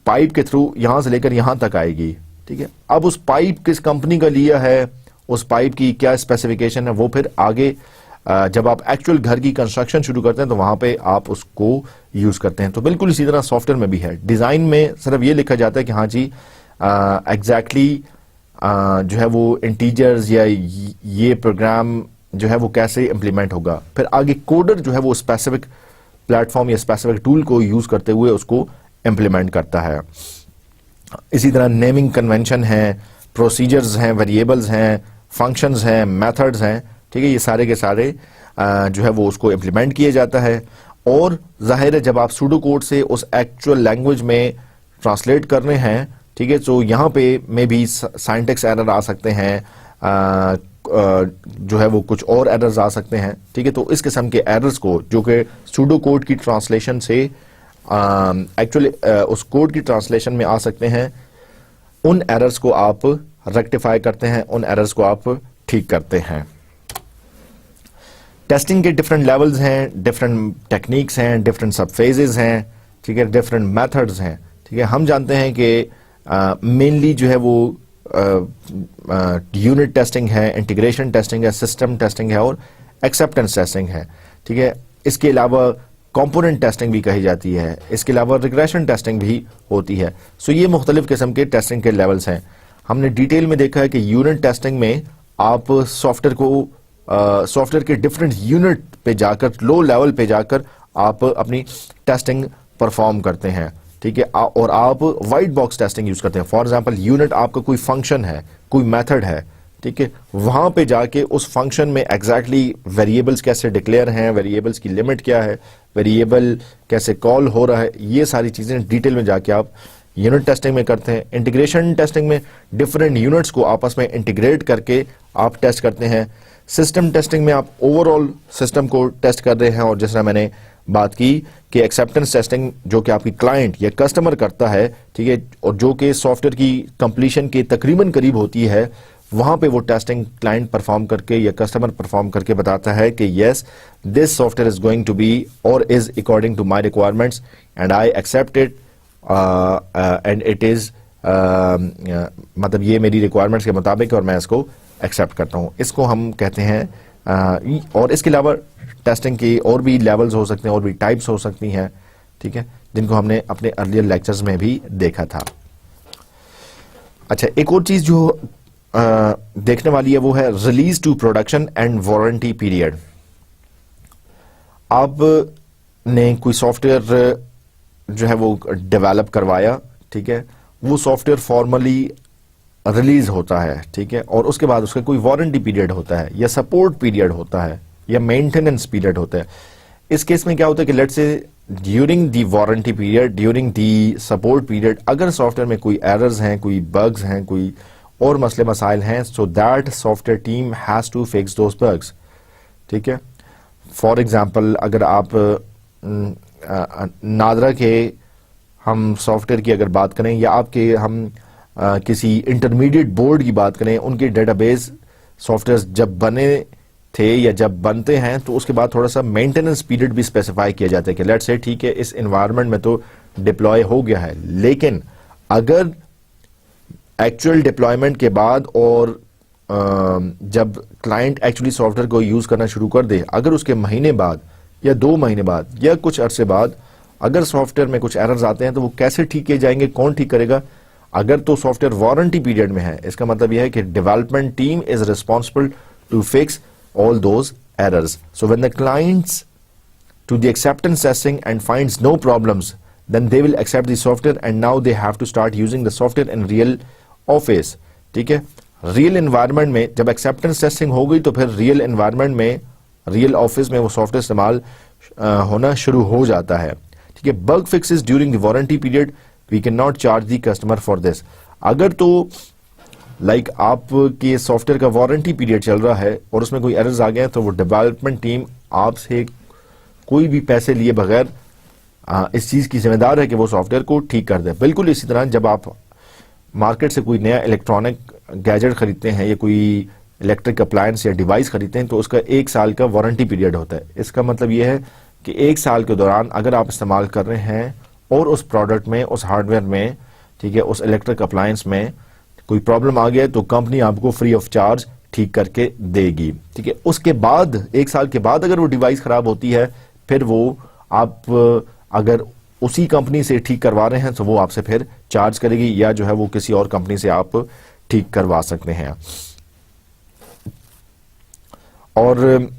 A: पाइप के थ्रू यहां से लेकर यहां तक आएगी, ठीक है। अब उस पाइप किस कंपनी का लिया है, उस पाइप की क्या स्पेसिफिकेशन है, वो फिर आगे जब आप एक्चुअल घर की कंस्ट्रक्शन शुरू करते हैं तो वहां पे आप उसको यूज करते हैं। तो बिल्कुल इसी तरह सॉफ्टवेयर में भी है, डिजाइन में सिर्फ ये लिखा जाता है कि हाँ जी एग्जैक्टली जो है वो इंटीजर्स या ये प्रोग्राम जो है वो कैसे इंप्लीमेंट होगा। फिर आगे कोडर जो है वो स्पेसिफिक प्लेटफॉर्म या स्पेसिफिक टूल को यूज करते हुए उसको इंप्लीमेंट करता है। इसी तरह नेमिंग कन्वेंशन है, प्रोसीजर्स हैं, वेरिएबल्स हैं, फंक्शंस हैं, मेथड्स हैं, ठीक है, ये सारे के सारे जो है वो उसको इंप्लीमेंट किया जाता है। और जाहिर है जब आप सूडो कोड से उस एक्चुअल लैंग्वेज में ट्रांसलेट कर रहे हैं, ठीक है, तो यहाँ पे में भी साइंटेक्स एरर आ सकते हैं, जो है वो कुछ और एरर्स आ सकते हैं, ठीक है। तो इस किस्म के एरर्स को जो कि सूडो कोड की ट्रांसलेशन से एक्चुअली उस कोड की ट्रांसलेशन में आ सकते हैं, उन एरर्स को आप रेक्टिफाई करते हैं, उन एरर्स को आप ठीक करते हैं। टेस्टिंग के डिफरेंट लेवल्स हैं, डिफरेंट टेक्निक्स हैं, डिफरेंट सब फेजेस हैं, ठीक है, डिफरेंट मेथड्स हैं, ठीक है। हम जानते हैं कि मेनली जो है वो यूनिट टेस्टिंग है, इंटीग्रेशन टेस्टिंग है, सिस्टम टेस्टिंग है और एक्सेप्टेंस टेस्टिंग है, ठीक है। इसके अलावा कंपोनेंट टेस्टिंग भी कही जाती है, इसके अलावा रिग्रेशन टेस्टिंग भी होती है। सो ये मुख्तलिफ किस्म के टेस्टिंग के लेवल्स हैं। हमने डिटेल में देखा है कि यूनिट टेस्टिंग में आप सॉफ्टवेयर के डिफरेंट यूनिट पे जाकर, लो लेवल पे जाकर आप अपनी टेस्टिंग परफॉर्म करते हैं, ठीक है, और आप वाइट बॉक्स टेस्टिंग यूज करते हैं। फॉर एग्जांपल यूनिट आपका कोई फंक्शन है, कोई मेथड है, ठीक है, वहां पे जाके उस फंक्शन में एग्जैक्टली वेरिएबल्स कैसे डिक्लेयर हैं, वेरिएबल्स की लिमिट क्या है, वेरिएबल कैसे कॉल हो रहा है, ये सारी चीजें डिटेल में जाके आप यूनिट टेस्टिंग में करते हैं। इंटीग्रेशन टेस्टिंग में डिफरेंट यूनिट्स को आपस में इंटीग्रेट करके आप टेस्ट करते हैं। सिस्टम टेस्टिंग में आप ओवरऑल सिस्टम को टेस्ट कर रहे हैं, और जैसा मैंने बात की कि एक्सेप्टेंस टेस्टिंग जो कि आपकी क्लाइंट या कस्टमर करता है, ठीक है, और जो कि सॉफ्टवेयर की कंप्लीशन के तकरीबन करीब होती है, वहां पे वो टेस्टिंग क्लाइंट परफॉर्म करके या कस्टमर परफॉर्म करके बताता है कि yes this software is going to be और is according to my requirements and I accept it and it is मतलब ये मेरी रिक्वायरमेंट्स के मुताबिक और मैं इसको एक्सेप्ट करता हूं। इसको हम कहते हैं और इसके अलावा टेस्टिंग की और भी लेवल्स हो सकते हैं, और भी टाइप्स हो सकती हैं, ठीक है, जिनको हमने अपने अर्लियर लेक्चर्स में भी देखा था। अच्छा, एक और चीज जो देखने वाली है वो है release to production and warranty period. आपने कोई सॉफ्टवेयर जो है वो डेवलप करवाया, ठीक है, वो सॉफ्टवेयर फॉर्मली रिलीज होता है, ठीक है, और उसके बाद उसका कोई वारंटी पीरियड होता है या सपोर्ट पीरियड होता है या मेंटेनेंस पीरियड होता है। इस केस में क्या होता है कि let's say during the warranty period, during the support period, अगर सॉफ्टवेयर में कोई एरर्स हैं, कोई बग्स हैं, कोई और मसले मसाइल हैं, so that software team has to fix those bugs, ठीक है। फॉर एग्जांपल अगर आप नादरा के हम सॉफ्टवेयर की अगर बात करें, या आपके हम किसी इंटरमीडिएट बोर्ड की बात करें, उनके डेटाबेस सॉफ्टवेयर जब बने थे या जब बनते हैं तो उसके बाद थोड़ा सा मेंटेनेंस पीरियड भी स्पेसिफाई किया जाता है कि लेट्स से ठीक है इस एनवायरनमेंट में तो डिप्लॉय हो गया है, लेकिन अगर एक्चुअल डिप्लॉयमेंट के बाद और जब क्लाइंट एक्चुअली सॉफ्टवेयर को यूज करना शुरू कर दे, अगर उसके महीने बाद या 2 महीने बाद या कुछ अरसे बाद अगर सॉफ्टवेयर में कुछ एरर्स आते हैं तो वो कैसे ठीक किए जाएंगे, कौन ठीक करेगा? अगर तो सॉफ्टवेयर वारंटी पीरियड में है, इसका मतलब यह है कि development team is responsible to fix all those errors. So when the clients to the acceptance testing and finds no problems, then they will accept the software and now they have to start using the software in real office. ठीक है, real environment में जब acceptance testing हो गई तो फिर real environment में, real office में वो सॉफ्टवेयर इस्तेमाल होना शुरू हो जाता है, ठीक है। Bug fixes during the warranty period, we can not charge the customer for this. अगर तो लाइक आपके सॉफ्टवेयर का वारंटी पीरियड चल रहा है और उसमें कोई एरर्स आ गए हैं तो वो डेवलपमेंट टीम आपसे कोई भी पैसे लिए बगैर इस चीज की जिम्मेदार है कि वो सॉफ्टवेयर को ठीक कर दे। बिल्कुल इसी तरह जब आप मार्केट से कोई नया इलेक्ट्रॉनिक गैजेट खरीदते हैं या कोई इलेक्ट्रिक अप्लायंस या डिवाइस खरीदते हैं तो उसका 1 साल का वारंटी पीरियड होता है। इसका मतलब यह है कि 1 साल के दौरान अगर आप इस्तेमाल कर रहे हैं और उस प्रोडक्ट में, उस हार्डवेयर में, ठीक है, उस इलेक्ट्रिक अप्लायंस में कोई प्रॉब्लम आ गया तो कंपनी आपको फ्री ऑफ चार्ज ठीक करके देगी, ठीक है। उसके बाद 1 साल के बाद अगर वो डिवाइस खराब होती है, फिर वो आप अगर उसी कंपनी से ठीक करवा रहे हैं तो वो आपसे फिर चार्ज करेगी, या जो है वो किसी और कंपनी से आप ठीक करवा सकते हैं। और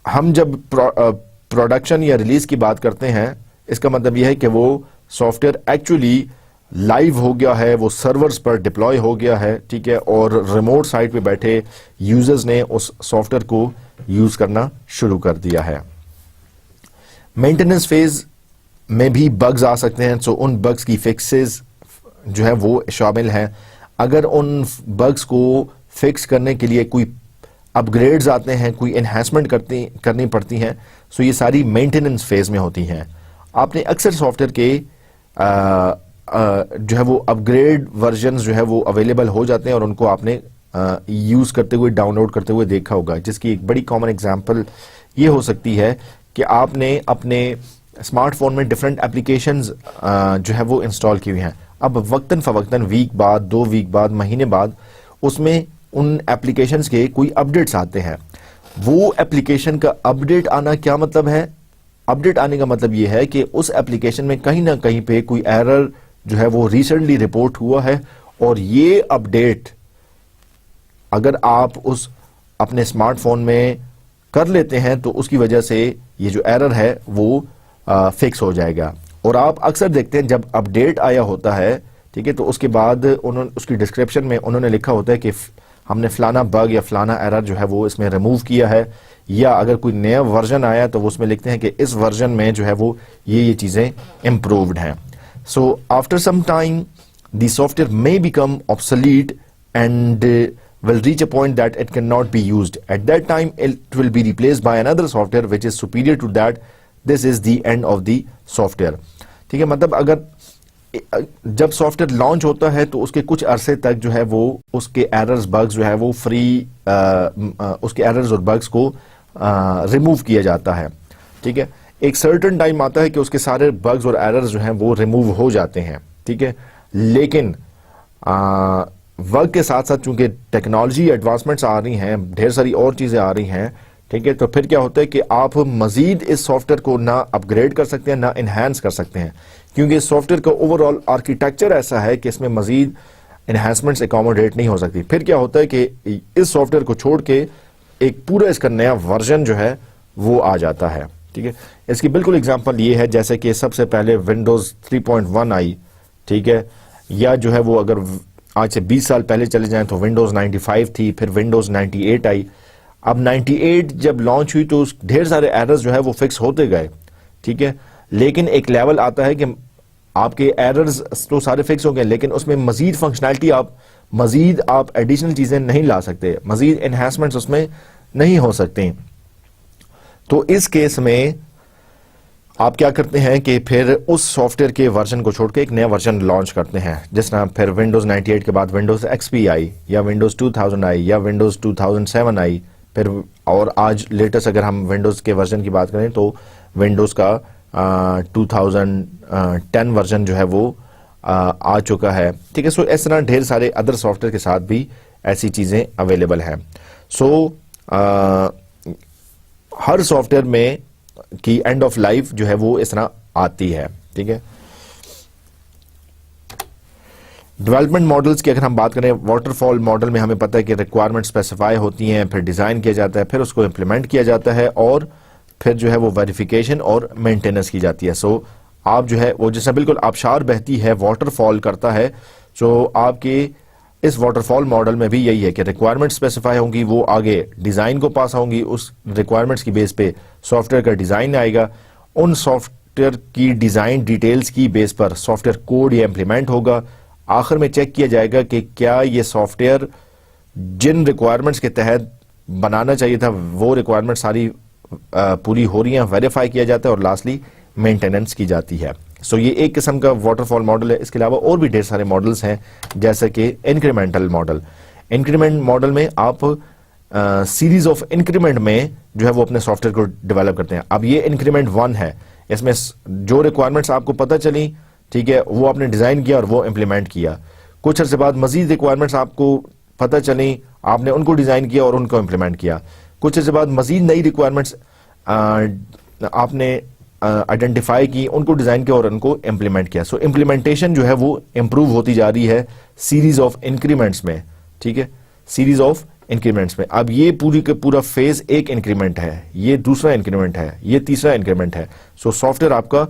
A: हम जब प्रोडक्शन या रिलीज की बात करते हैं, इसका मतलब यह है कि वो सॉफ्टवेयर एक्चुअली लाइव हो गया है, वो सर्वर्स पर डिप्लॉय हो गया है, ठीक है, और रिमोट साइट पे बैठे यूजर्स ने उस सॉफ्टवेयर को यूज करना शुरू कर दिया है। मेंटेनेंस फेज में भी बग्स आ सकते हैं, सो उन बग्स की फिक्सेस जो है वो शामिल हैं। अगर उन बग्स को फिक्स करने के लिए कोई अपग्रेड्स आते हैं, कोई एनहांसमेंट करनी पड़ती हैं, सो ये सारी मेंटेनेंस फेज में होती हैं। आपने अक्सर सॉफ्टवेयर के जो है वो अपग्रेड वर्जन जो है वो अवेलेबल हो जाते हैं और उनको आपने यूज करते हुए, डाउनलोड करते हुए देखा होगा, जिसकी एक बड़ी कॉमन एग्जांपल ये हो सकती है कि आपने अपने स्मार्टफोन में डिफरेंट एप्लीकेशंस जो है वो इंस्टॉल की हुई हैं। अब वक्तन फवक्तन, वीक बाद, 2 वीक बाद, महीने बाद उसमें उन एप्लीकेशंस के कोई अपडेट्स आते हैं। वो एप्लीकेशन का अपडेट आना क्या मतलब है? अपडेट आने का मतलब ये है कि उस एप्लीकेशन में कहीं ना कहीं पे कोई एरर जो है वो रिसेंटली रिपोर्ट हुआ है, और ये अपडेट अगर आप उस अपने स्मार्टफोन में कर लेते हैं तो उसकी वजह से ये जो एरर है वो फिक्स हो जाएगा। और आप अक्सर देखते हैं जब अपडेट आया होता है, ठीक है, तो उसके बाद उन्होंने उसकी डिस्क्रिप्शन में उन्होंने लिखा होता है कि हमने फलाना बग या फलाना एरर जो है वो इसमें रिमूव किया है, या अगर कोई नया वर्जन आया तो वो उसमें लिखते हैं कि इस वर्जन में जो है वो ये चीज़ें इम्प्रूव्ड हैं. So after some time the software may become obsolete and will reach a point that it cannot be used. At that time it will be replaced by another software which is superior to that. This is the end of the software. ठीक है, मतलब अगर जब software launch होता है तो उसके कुछ अरसे तक जो है वो उसके एरर्स बग्स जो है वो फ्री उसके एरर्स और बग्स को रिमूव किया जाता है. ठीक है, एक सर्टेन टाइम आता है कि उसके सारे बग्स और एरर्स जो हैं वो रिमूव हो जाते हैं. ठीक है, लेकिन वक्त के साथ साथ चूंकि टेक्नोलॉजी एडवांसमेंट्स आ रही हैं, ढेर सारी और चीज़ें आ रही हैं, ठीक है, तो फिर क्या होता है कि आप मजीद इस सॉफ्टवेयर को ना अपग्रेड कर सकते हैं ना इन्हांस कर सकते हैं, क्योंकि इस सॉफ्टवेयर का ओवरऑल आर्किटेक्चर ऐसा है कि इसमें मजीद इन्हांसमेंट्स एकोमोडेट नहीं हो सकती. फिर क्या होता है कि इस सॉफ्टवेयर को छोड़ के एक पूरा इसका नया वर्जन जो है वो आ जाता है. ठीक है, इसकी बिल्कुल एग्जाम्पल ये है जैसे कि सबसे पहले विंडोज़ 3.1 आई. ठीक है, या जो है वो अगर आज से 20 साल पहले चले जाएं तो विंडोज़ 95 थी, फिर विंडोज़ 98 आई. अब 98 जब लॉन्च हुई तो ढेर सारे एरर्स जो है वो फिक्स होते गए. ठीक है, लेकिन एक लेवल आता है कि आपके एरर्स तो सारे फिक्स हो गए, लेकिन उसमें मजीद फंक्शनैलिटी मजीद आप एडिशनल चीज़ें नहीं ला सकते, मजीद एनहांसमेंट्स उसमें नहीं हो सकते. तो इस केस में आप क्या करते हैं कि फिर उस सॉफ्टवेयर के वर्जन को छोड़ के एक नया वर्जन लॉन्च करते हैं. जिस तरह फिर विंडोज़ 98 के बाद विंडोज़ XP आई, या विंडोज़ 2000 आई, या विंडोज़ 2007 आई, फिर और आज लेटेस्ट अगर हम विंडोज़ के वर्जन की बात करें तो विंडोज़ का 2010 वर्जन जो है वो आ चुका है. ठीक है, सो इस तरह ढेर सारे अदर सॉफ्टवेयर के साथ भी ऐसी चीज़ें अवेलेबल हैं. सो हर सॉफ्टवेयर में की एंड ऑफ लाइफ जो है वो इस तरह आती है. ठीक है, डेवलपमेंट मॉडल्स की अगर हम बात करें, वाटरफॉल मॉडल में हमें पता है कि रिक्वायरमेंट स्पेसिफाई होती हैं, फिर डिज़ाइन किया जाता है, फिर उसको इम्प्लीमेंट किया जाता है, और फिर जो है वो वेरिफिकेशन और मेंटेनेंस की जाती है. सो आप जो है वो जैसे बिल्कुल आबशार बहती है वाटरफॉल करता है, सो आपके इस वाटरफॉल मॉडल में भी यही है कि रिक्वायरमेंट स्पेसिफाई होंगी, वो आगे डिज़ाइन को पास होंगी, उस रिक्वायरमेंट्स की बेस पे सॉफ्टवेयर का डिज़ाइन आएगा, उन सॉफ्टवेयर की डिज़ाइन डिटेल्स की बेस पर सॉफ्टवेयर कोड या इम्प्लीमेंट होगा. आखिर में चेक किया जाएगा कि क्या ये सॉफ्टवेयर जिन रिक्वायरमेंट्स के तहत बनाना चाहिए था वो रिक्वायरमेंट सारी पूरी हो रही हैं, वेरीफाई किया जाता है, और लास्टली मेंटेनेंस की जाती है. सो ये एक किस्म का वाटरफॉल मॉडल है. इसके अलावा और भी ढेर सारे मॉडल्स हैं जैसे कि इंक्रीमेंटल मॉडल. इंक्रीमेंट मॉडल में आप सीरीज ऑफ इंक्रीमेंट में जो है वो अपने सॉफ्टवेयर को डेवलप करते हैं. अब ये इंक्रीमेंट 1 है, इसमें जो रिक्वायरमेंट्स आपको पता चली, ठीक है, वो आपने डिज़ाइन किया और वो इम्प्लीमेंट किया. कुछ अर्से बाद मजीद रिक्वायरमेंट्स आपको पता चली, आपने उनको डिज़ाइन किया और उनको इम्प्लीमेंट किया. कुछ अर्से बाद मजीद नई रिक्वायरमेंट्स आपने आइडेंटिफाई की, उनको डिज़ाइन किया और उनको इम्प्लीमेंट किया. सो इम्प्लीमेंटेशन जो है वो इम्प्रूव होती जा रही है सीरीज ऑफ इंक्रीमेंट्स में. ठीक है, सीरीज ऑफ इंक्रीमेंट्स में. अब ये पूरी के पूरा फेज एक इंक्रीमेंट है, ये दूसरा इंक्रीमेंट है, ये तीसरा इंक्रीमेंट है. सो सॉफ्टवेयर आपका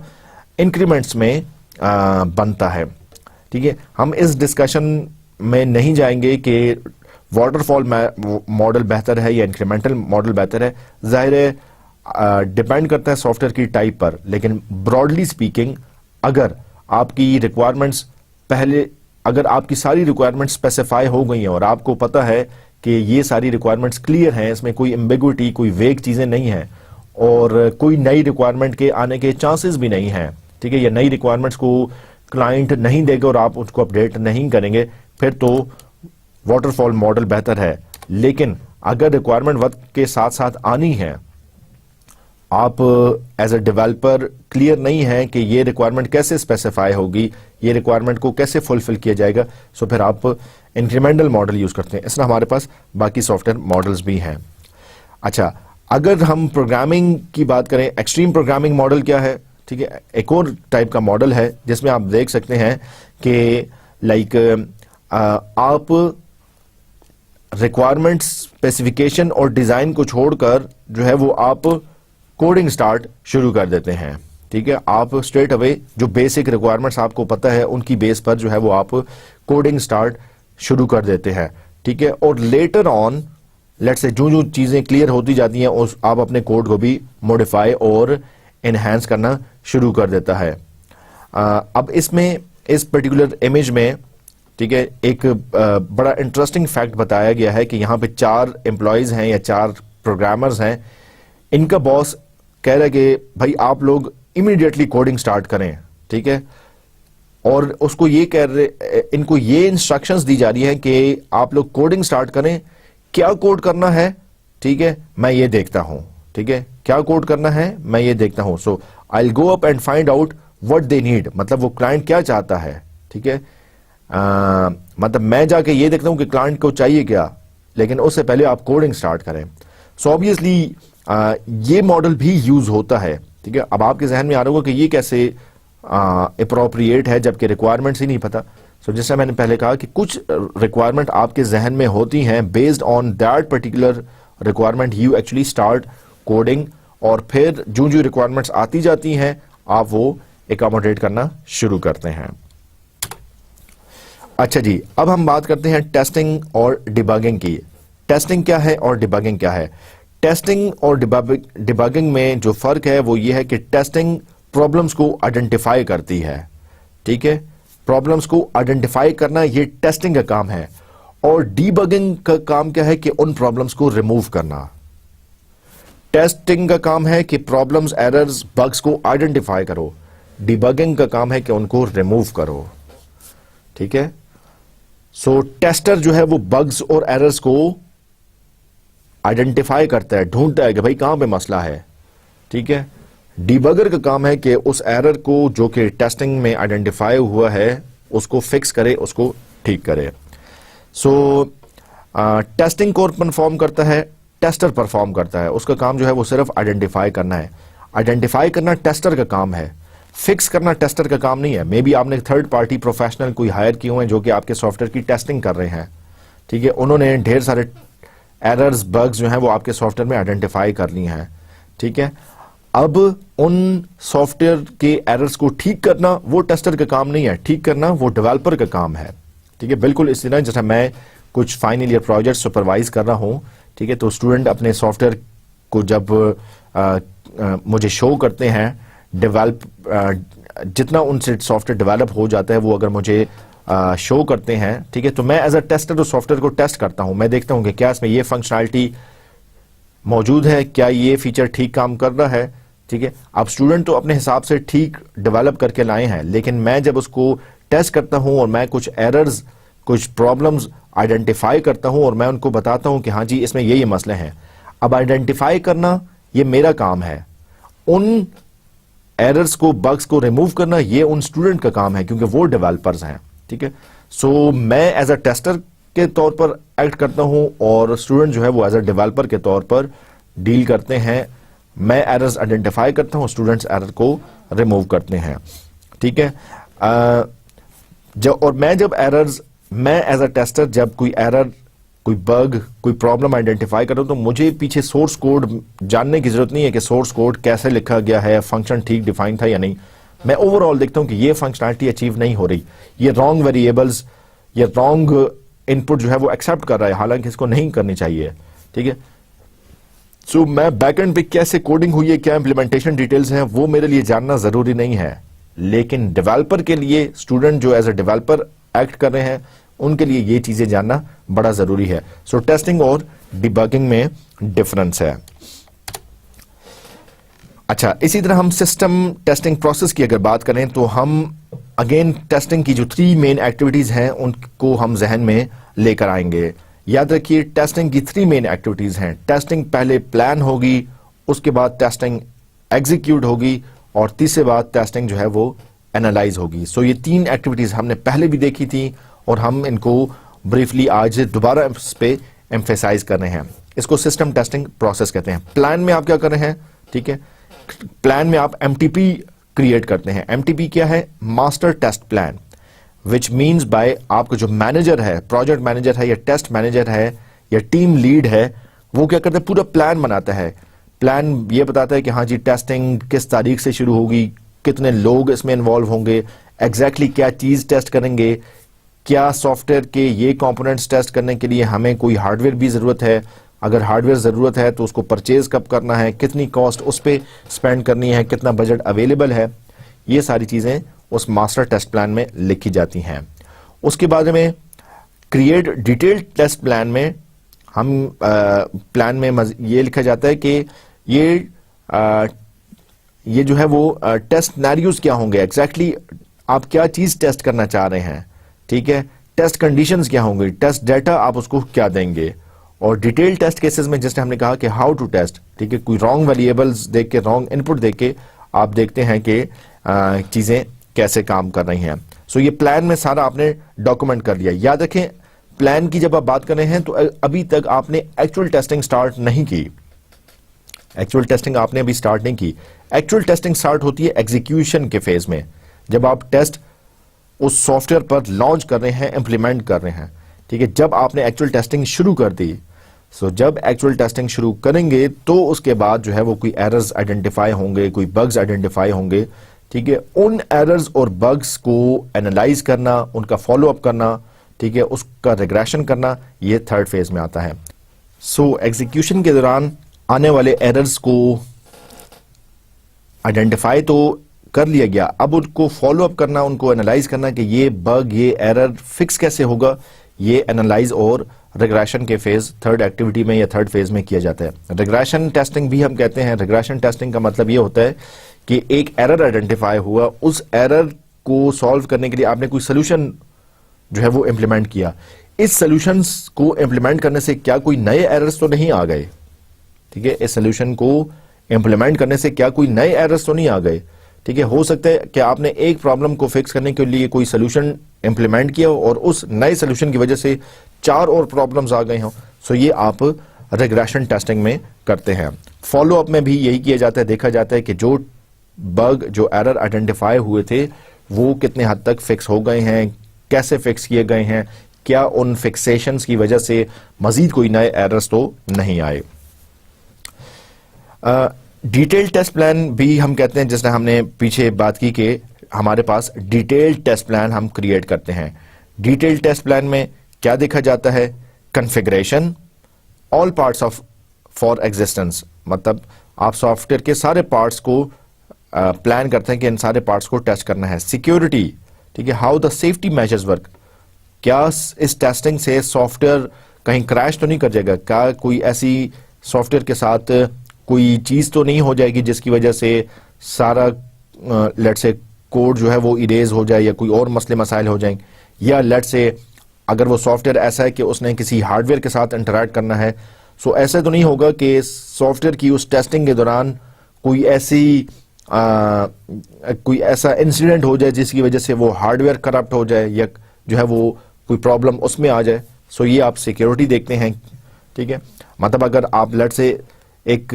A: इंक्रीमेंट्स में बनता है. ठीक है, हम इस डिस्कशन में नहीं जाएंगे कि वाटरफॉल मॉडल बेहतर है या इंक्रीमेंटल मॉडल बेहतर है. जाहिर है डिपेंड करता है सॉफ्टवेयर की टाइप पर, लेकिन ब्रॉडली स्पीकिंग अगर आपकी रिक्वायरमेंट्स अगर आपकी सारी रिक्वायरमेंट्स स्पेसिफाई हो गई हैं और आपको पता है कि ये सारी रिक्वायरमेंट्स क्लियर हैं, इसमें कोई एम्बिगुइटी, कोई वेग चीज़ें नहीं हैं, और कोई नई रिक्वायरमेंट के आने के चांसेस भी नहीं हैं. ठीक है, ये नई रिक्वायरमेंट्स को क्लाइंट नहीं देगा और आप उसको अपडेट नहीं करेंगे, फिर तो वाटरफॉल मॉडल बेहतर है. लेकिन अगर रिक्वायरमेंट वक्त के साथ साथ आनी है, आप एज अ डेवलपर क्लियर नहीं है कि ये रिक्वायरमेंट कैसे स्पेसिफाई होगी, ये रिक्वायरमेंट को कैसे फुलफिल किया जाएगा, सो फिर आप इंक्रीमेंटल मॉडल यूज करते हैं. इसमें हमारे पास बाकी सॉफ्टवेयर मॉडल्स भी हैं. अच्छा, अगर हम प्रोग्रामिंग की बात करें, एक्सट्रीम प्रोग्रामिंग मॉडल क्या है? ठीक है, एक और टाइप का मॉडल है जिसमें आप देख सकते हैं कि लाइक आप रिक्वायरमेंट स्पेसिफिकेशन और डिजाइन को छोड़कर जो है वो आप कोडिंग स्टार्ट शुरू कर देते हैं. ठीक है, आप स्ट्रेट अवे जो बेसिक रिक्वायरमेंट्स आपको पता है उनकी बेस पर जो है वो आप कोडिंग स्टार्ट शुरू कर देते हैं। ठीक है, और लेटर ऑन लेट्स से जो जो चीजें क्लियर होती जाती हैं उस आप अपने कोड को भी मॉडिफाई और एनहांस करना शुरू कर देता है। अब इसमें इस पर्टिकुलर इमेज में, ठीक है, एक बड़ा इंटरेस्टिंग फैक्ट बताया गया है कि यहाँ पे 4 एम्प्लॉयज हैं या 4 प्रोग्रामर्स हैं। इनका बॉस कह रहा है कि भाई आप लोग इमीडिएटली कोडिंग स्टार्ट करें। ठीक है, और उसको ये कह रहे, इनको ये इंस्ट्रक्शंस दी जा रही है कि आप लोग कोडिंग स्टार्ट करें। क्या कोड करना है, ठीक है, मैं ये देखता हूं। ठीक है, क्या कोड करना है मैं ये देखता हूं। So I will go up and find out what they need, मतलब वो क्लाइंट क्या चाहता है। ठीक है, मतलब मैं जाके ये देखता हूं कि क्लाइंट को चाहिए क्या, लेकिन उससे पहले आप कोडिंग स्टार्ट करें। सो ऑब्वियसली ये मॉडल भी यूज होता है। ठीक है, अब आपके जहन में आ रहा होगा कि ये कैसे अप्रोप्रिएट है जबकि रिक्वायरमेंट्स ही नहीं पता। सो जैसा मैंने पहले कहा कि कुछ रिक्वायरमेंट आपके जहन में होती हैं, based on that particular requirement you actually start coding, और फिर जो जो रिक्वायरमेंट्स आती जाती हैं आप वो एकोमोडेट करना शुरू करते हैं। अच्छा जी, अब हम बात करते हैं टेस्टिंग और डिबगिंग की। टेस्टिंग क्या है और डिबगिंग क्या है? टेस्टिंग और डिबगिंग में जो फर्क है वो ये है कि टेस्टिंग प्रॉब्लम्स को आइडेंटिफाई करती है। ठीक है, प्रॉब्लम्स को आइडेंटिफाई करना ये टेस्टिंग का काम है, और डिबगिंग का काम क्या है कि उन प्रॉब्लम्स को रिमूव करना। टेस्टिंग का काम है कि प्रॉब्लम्स, एरर्स, बग्स को आइडेंटिफाई करो। डिबगिंग का काम है कि उनको रिमूव करो। ठीक है, सो टेस्टर जो है वो बग्स और एरर्स को आइडेंटिफाई करता है, ढूंढता है कि भाई कहां पे मसला है। ठीक है, डिबगर का काम है कि उस एरर को जो कि टेस्टिंग में आइडेंटिफाई हुआ है उसको फिक्स करे, उसको ठीक करे। सो टेस्टिंग कौन परफॉर्म करता है? टेस्टर परफॉर्म करता है। उसका काम जो है वो सिर्फ आइडेंटिफाई करना है। आइडेंटिफाई करना टेस्टर का काम है, फिक्स करना टेस्टर का काम नहीं है। मे बी आपने थर्ड पार्टी प्रोफेशनल कोई हायर किए हुए हैं जो कि आपके सॉफ्टवेयर की टेस्टिंग कर रहे हैं। ठीक है, उन्होंने ढेर सारे एरर्स, बग्स जो हैं वो आपके सॉफ्टवेयर में आइडेंटिफाई कर ली हैं। ठीक है, अब उन सॉफ्टवेयर के एरर्स को ठीक करना वो टेस्टर का काम नहीं है, ठीक करना वो डेवलपर का काम है। ठीक है, बिल्कुल इसी तरह जैसा मैं कुछ फाइनल ईयर प्रोजेक्ट सुपरवाइज कर रहा हूं। ठीक है, तो स्टूडेंट अपने सॉफ्टवेयर को जब मुझे शो करते हैं, डेवलप जितना उनसे सॉफ्टवेयर डेवलप हो जाता है वो अगर मुझे शो करते हैं, ठीक है, तो मैं एज अ टेस्टर उस सॉफ्टवेयर को टेस्ट करता हूं। मैं देखता हूं कि क्या इसमें ये फंक्शनैलिटी मौजूद है, क्या ये फीचर ठीक काम कर रहा है। ठीक है, अब स्टूडेंट तो अपने हिसाब से ठीक डेवलप करके लाए हैं, लेकिन मैं जब उसको टेस्ट करता हूं और मैं कुछ एरर्स, कुछ प्रॉब्लम्स आइडेंटिफाई करता हूं और मैं उनको बताता हूं कि हाँ जी इसमें ये मसले हैं। अब आइडेंटिफाई करना ये मेरा काम है, उन एरर्स को, बग्स को रिमूव करना ये उन स्टूडेंट का काम है क्योंकि वो डेवलपर्स हैं। ठीक है, सो मैं एज अ टेस्टर के तौर पर एक्ट करता हूं और स्टूडेंट जो है वो एज अ डेवलपर के तौर पर डील करते हैं। मैं एरर्स आइडेंटिफाई करता हूं, स्टूडेंट्स एरर को रिमूव करते हैं। ठीक है, जब एरर्स, मैं एज अ टेस्टर जब कोई एरर, कोई बग, कोई प्रॉब्लम आइडेंटिफाई कर रहा हूं तो मुझे पीछे सोर्स कोड जानने की जरूरत नहीं है कि सोर्स कोड कैसे लिखा गया है, फंक्शन ठीक डिफाइन था या नहीं। मैं ओवरऑल देखता हूं कि ये फंक्शनैलिटी अचीव नहीं हो रही, ये रॉन्ग वेरिएबल्स, ये रॉन्ग इनपुट जो है वो एक्सेप्ट कर रहा है, हालांकि इसको नहीं करनी चाहिए। ठीक है, सो मैं बैकएंड पे कैसे कोडिंग हुई है, क्या इंप्लीमेंटेशन डिटेल्स हैं, वो मेरे लिए जानना जरूरी नहीं है, लेकिन डेवलपर के लिए, स्टूडेंट जो एज अ डेवलपर एक्ट कर रहे हैं उनके लिए ये चीजें जानना बड़ा जरूरी है। सो टेस्टिंग और डिबगिंग में डिफरेंस है। अच्छा, इसी तरह हम सिस्टम टेस्टिंग प्रोसेस की अगर बात करें तो हम अगेन टेस्टिंग की जो 3 मेन एक्टिविटीज हैं उनको हम जहन में लेकर आएंगे। याद रखिए टेस्टिंग की 3 मेन एक्टिविटीज हैं। टेस्टिंग पहले प्लान होगी, उसके बाद टेस्टिंग एग्जीक्यूट होगी, और तीसरे बाद टेस्टिंग जो है वो एनालाइज होगी। सो ये 3 एक्टिविटीज हमने पहले भी देखी थी और हम इनको ब्रीफली आज दोबारा इस पे एम्फेसाइज कर रहे हैं। इसको सिस्टम टेस्टिंग प्रोसेस कहते हैं। प्लान में आप क्या कर रहे हैं? ठीक है, प्लान में आप एमटीपी क्रिएट करते हैं। एमटीपी क्या है? Master test plan, which means by आपका जो मैनेजर है, प्रोजेक्ट मैनेजर है या टेस्ट मैनेजर है या टीम लीड है, वो क्या करता है? पूरा प्लान बनाता है। प्लान ये बताता है कि हाँ जी टेस्टिंग किस तारीख से शुरू होगी, कितने लोग इसमें इन्वॉल्व होंगे, एग्जैक्टली क्या चीज़ टेस्ट करेंगे, क्या सॉफ्टवेयर के ये कंपोनेंट्स टेस्ट करने के लिए हमें कोई हार्डवेयर भी ज़रूरत है, अगर हार्डवेयर ज़रूरत है तो उसको परचेज कब करना है, कितनी कॉस्ट उस पर स्पेंड करनी है, कितना बजट अवेलेबल है, ये सारी चीज़ें उस मास्टर टेस्ट प्लान में लिखी जाती हैं। उसके बाद में क्रिएट डिटेल्ड टेस्ट प्लान में हम प्लान में ये लिखा जाता है कि ये जो है वो टेस्ट सिनेरियोज क्या होंगे, एग्जैक्टली आप क्या चीज़ टेस्ट करना चाह रहे हैं, ठीक है, टेस्ट कंडीशंस क्या होंगी, टेस्ट डाटा आप उसको क्या देंगे, और डिटेल टेस्ट केसेस में जैसे हमने कहा कि हाउ टू टेस्ट, ठीक है, कोई रॉन्ग वेरिएबल्स देख के, रॉन्ग इनपुट देख के आप देखते हैं कि चीज़ें कैसे काम कर रही हैं। सो ये प्लान में सारा आपने डॉक्यूमेंट कर लिया। याद रखें प्लान की जब आप बात कर रहे हैं तो अभी तक आपने एक्चुअल टेस्टिंग स्टार्ट नहीं की, एक्चुअल टेस्टिंग आपने अभी स्टार्ट नहीं की। एक्चुअल टेस्टिंग स्टार्ट होती है एग्जीक्यूशन के फेज में, जब आप टेस्ट उस सॉफ्टवेयर पर लॉन्च कर रहे हैं, इंप्लीमेंट कर रहे हैं, ठीक है, जब आपने एक्चुअल टेस्टिंग शुरू कर दी। सो जब एक्चुअल टेस्टिंग शुरू करेंगे तो उसके बाद जो है वो कोई एरर्स आइडेंटिफाई होंगे, कोई बग्स आइडेंटिफाई होंगे, ठीक है, उन एरर्स और बग्स को एनालाइज करना, उनका फॉलो अप करना, ठीक है, उसका रिग्रेशन करना, ये थर्ड फेज में आता है। सो एग्जीक्यूशन के दौरान आने वाले एरर्स को आइडेंटिफाई तो कर लिया गया, अब उनको फॉलो अप करना, उनको एनालाइज करना कि ये बग, ये एरर फिक्स कैसे होगा, ये एनालाइज और रिग्रेशन के फेज थर्ड एक्टिविटी में या थर्ड फेज में किया जाता है। रिग्रेशन टेस्टिंग भी हम कहते हैं। रिग्रेशन टेस्टिंग का मतलब ये होता है कि एक एरर आइडेंटिफाई हुआ, उस एरर को सॉल्व करने के लिए आपने कोई सोल्यूशन जो है वो इंप्लीमेंट किया। इस सोल्यूशन को इंप्लीमेंट करने से क्या कोई नए एरर्स तो नहीं आ गए, ठीक है, इस सोल्यूशन को इंप्लीमेंट करने से क्या कोई नए एरर्स तो नहीं आ गए, ठीक है। हो सकता है कि आपने एक प्रॉब्लम को फिक्स करने के लिए कोई सोल्यूशन इंप्लीमेंट किया और उस नए सोल्यूशन की वजह से 4 और प्रॉब्लम्स आ गए हों। सो ये आप रिग्रेशन टेस्टिंग में करते हैं। फॉलो अप में भी यही किया जाता है, देखा जाता है कि जो बग, जो एरर आइडेंटिफाई हुए थे वो कितने हद तक फिक्स हो गए हैं, कैसे फिक्स किए गए हैं, क्या उन फिक्सेशंस की वजह से मजीद कोई नए एरर्स तो नहीं आए। डिटेल टेस्ट प्लान भी हम कहते हैं, जिसने हमने पीछे बात की कि हमारे पास डिटेल टेस्ट प्लान हम क्रिएट करते हैं। डिटेल टेस्ट प्लान में क्या देखा जाता है, configuration, all parts of for existence, मतलब आप सॉफ्टवेयर के सारे पार्ट्स को प्लान करते हैं कि इन सारे पार्ट्स को टेस्ट करना है। सिक्योरिटी, ठीक है, how the safety measures work, क्या इस टेस्टिंग से सॉफ्टवेयर कहीं क्रैश तो नहीं कर जाएगा, क्या कोई ऐसी सॉफ्टवेयर के साथ कोई चीज तो नहीं हो जाएगी जिसकी वजह से सारा लेट से कोड जो है वो इरेज हो जाए या कोई और मसले मसाइल हो जाएंगे, या लेट से अगर वो सॉफ्टवेयर ऐसा है कि उसने किसी हार्डवेयर के साथ इंटरैक्ट करना है, सो ऐसा तो नहीं होगा कि सॉफ्टवेयर की उस टेस्टिंग के दौरान कोई ऐसा इंसिडेंट हो जाए जिसकी वजह से वो हार्डवेयर करप्ट हो जाए या जो है वो कोई प्रॉब्लम उसमें आ जाए। सो ये आप सिक्योरिटी देखते हैं, ठीक है। मतलब अगर आप लेट से एक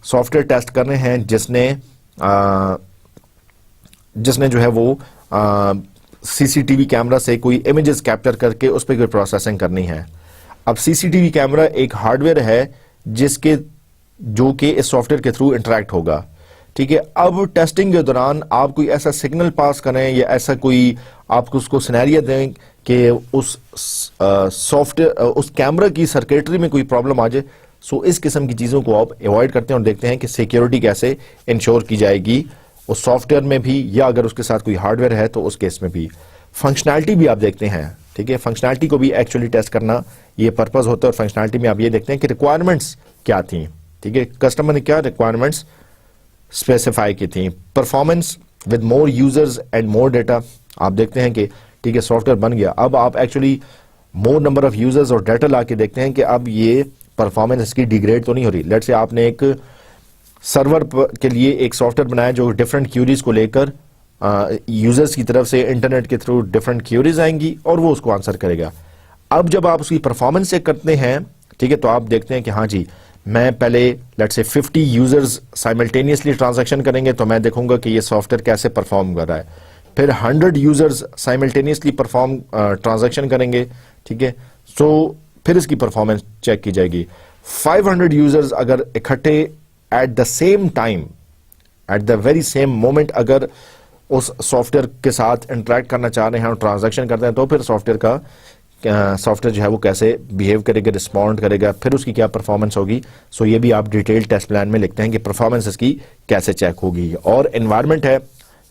A: सॉफ्टवेयर टेस्ट कर रहे हैं जिसने जो है वो सीसीटीवी कैमरा से कोई इमेजेस कैप्चर करके उस पर कोई प्रोसेसिंग करनी है। अब सीसीटीवी कैमरा एक हार्डवेयर है जो कि इस सॉफ्टवेयर के थ्रू इंटरेक्ट होगा, ठीक है। अब टेस्टिंग के दौरान आप कोई ऐसा सिग्नल पास करें या ऐसा कोई आपको उसको सिनेरियो दें कि उस सॉफ्टवेयर उस कैमरा की सर्किटरी में कोई प्रॉब्लम आ जाए, सो इस किस्म की चीज़ों को आप अवॉइड करते हैं और देखते हैं कि सिक्योरिटी कैसे इंश्योर की जाएगी उस सॉफ्टवेयर में भी, या अगर उसके साथ कोई हार्डवेयर है तो उस केस में भी। फंक्शनैलिटी भी आप देखते हैं, ठीक है, फंक्शनैलिटी को भी एक्चुअली टेस्ट करना ये पर्पस होता है। और फंक्शनैलिटी में आप ये देखते हैं कि रिक्वायरमेंट्स क्या थी, ठीक है, कस्टमर ने क्या रिक्वायरमेंट्स स्पेसिफाई की थी। Performance with more users and more data, आप देखते हैं कि ठीक है सॉफ्टवेयर बन गया, अब आप actually more number of users और डाटा ला के देखते हैं कि अब ये परफॉर्मेंस इसकी डिग्रेड तो नहीं हो रही। लेट्स से आपने एक सर्वर के लिए एक सॉफ्टवेयर बनाया जो डिफरेंट क्यूरीज को लेकर यूजर्स की तरफ से इंटरनेट के थ्रू डिफरेंट क्यूरीज आएंगी और वो उसको आंसर करेगा। अब जब आप उसकी परफॉर्मेंस चेक करते हैं, ठीक है, तो आप देखते हैं कि हाँ जी, मैं पहले let's say 50 users simultaneously transaction करेंगे तो मैं देखूंगा कि ये सॉफ्टवेयर कैसे परफॉर्म कर रहा है। फिर 100 यूजर्स साइमल्टेनियसली परफॉर्म ट्रांजैक्शन करेंगे, ठीक है, सो फिर इसकी परफॉर्मेंस चेक की जाएगी। 500 यूजर्स अगर इकट्ठे at the same time, at the very same moment अगर उस सॉफ्टवेयर के साथ इंटरेक्ट करना चाह रहे हैं और ट्रांजैक्शन करते हैं, तो फिर सॉफ्टवेयर जो है वो कैसे बिहेव करेगा, रिस्पॉन्ड करेगा, फिर उसकी क्या परफॉर्मेंस होगी। सो ये भी आप डिटेल टेस्ट प्लान में लिखते हैं कि परफॉर्मेंस इसकी कैसे चेक होगी। और एनवायरनमेंट है,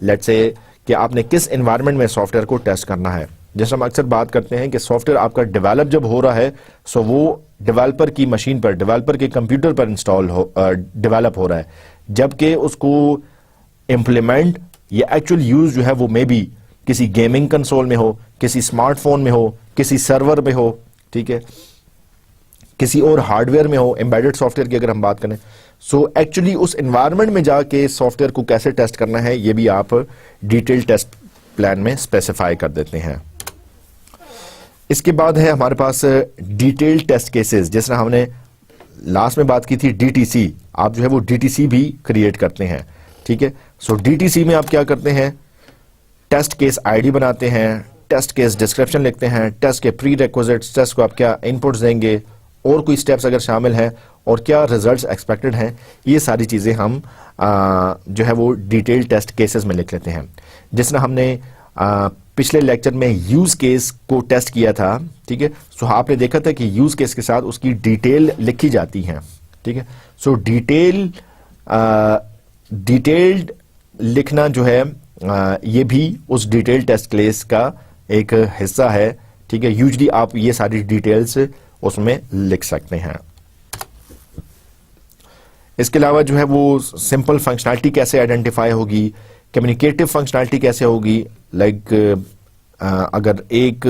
A: लेट्स से कि आपने किस एनवायरनमेंट में सॉफ्टवेयर को टेस्ट करना है। जैसे हम अक्सर बात करते हैं कि सॉफ्टवेयर आपका डेवलप जब हो रहा है, सो वो डेवलपर की मशीन पर, डेवलपर के कंप्यूटर पर डेवलप हो रहा है, जबकि उसको इम्प्लीमेंट या एक्चुअल यूज जो है वो मे बी किसी गेमिंग कंसोल में हो, किसी स्मार्टफोन में हो, किसी सर्वर में हो, ठीक है, किसी और हार्डवेयर में हो, एम्बेडेड सॉफ्टवेयर की अगर हम बात करें। सो एक्चुअली उस एनवायरनमेंट में जाके सॉफ्टवेयर को कैसे टेस्ट करना है, ये भी आप डिटेल टेस्ट प्लान में स्पेसिफाई कर देते हैं। इसके बाद है हमारे पास डिटेल टेस्ट केसेस। जैसे हमने लास्ट में बात की थी डीटीसी, आप जो है वो डीटीसी भी क्रिएट करते हैं, ठीक है। सो डीटीसी में आप क्या करते हैं, टेस्ट केस आईडी बनाते हैं, टेस्ट केस डिस्क्रिप्शन लिखते हैं, टेस्ट के प्री रिक्विजिट्स, टेस्ट को आप क्या इनपुट्स देंगे, और कोई स्टेप्स अगर शामिल हैं, और क्या रिजल्ट्स एक्सपेक्टेड हैं, ये सारी चीज़ें हम जो है वो डिटेल टेस्ट केसेस में लिख लेते हैं। जिसने हमने पिछले लेक्चर में यूज केस को टेस्ट किया था, ठीक है। सो आपने देखा था कि यूज केस के साथ उसकी डिटेल लिखी जाती है, ठीक है। सो डिटेल्ड लिखना जो है ये भी उस डिटेल टेस्ट केस का एक हिस्सा है, ठीक है। यूजली आप ये सारी डिटेल्स उसमें लिख सकते हैं। इसके अलावा जो है वो सिंपल फंक्शनैलिटी कैसे आइडेंटिफाई होगी, कम्युनिकेटिव फंक्शनैलिटी कैसे होगी, लाइक अगर एक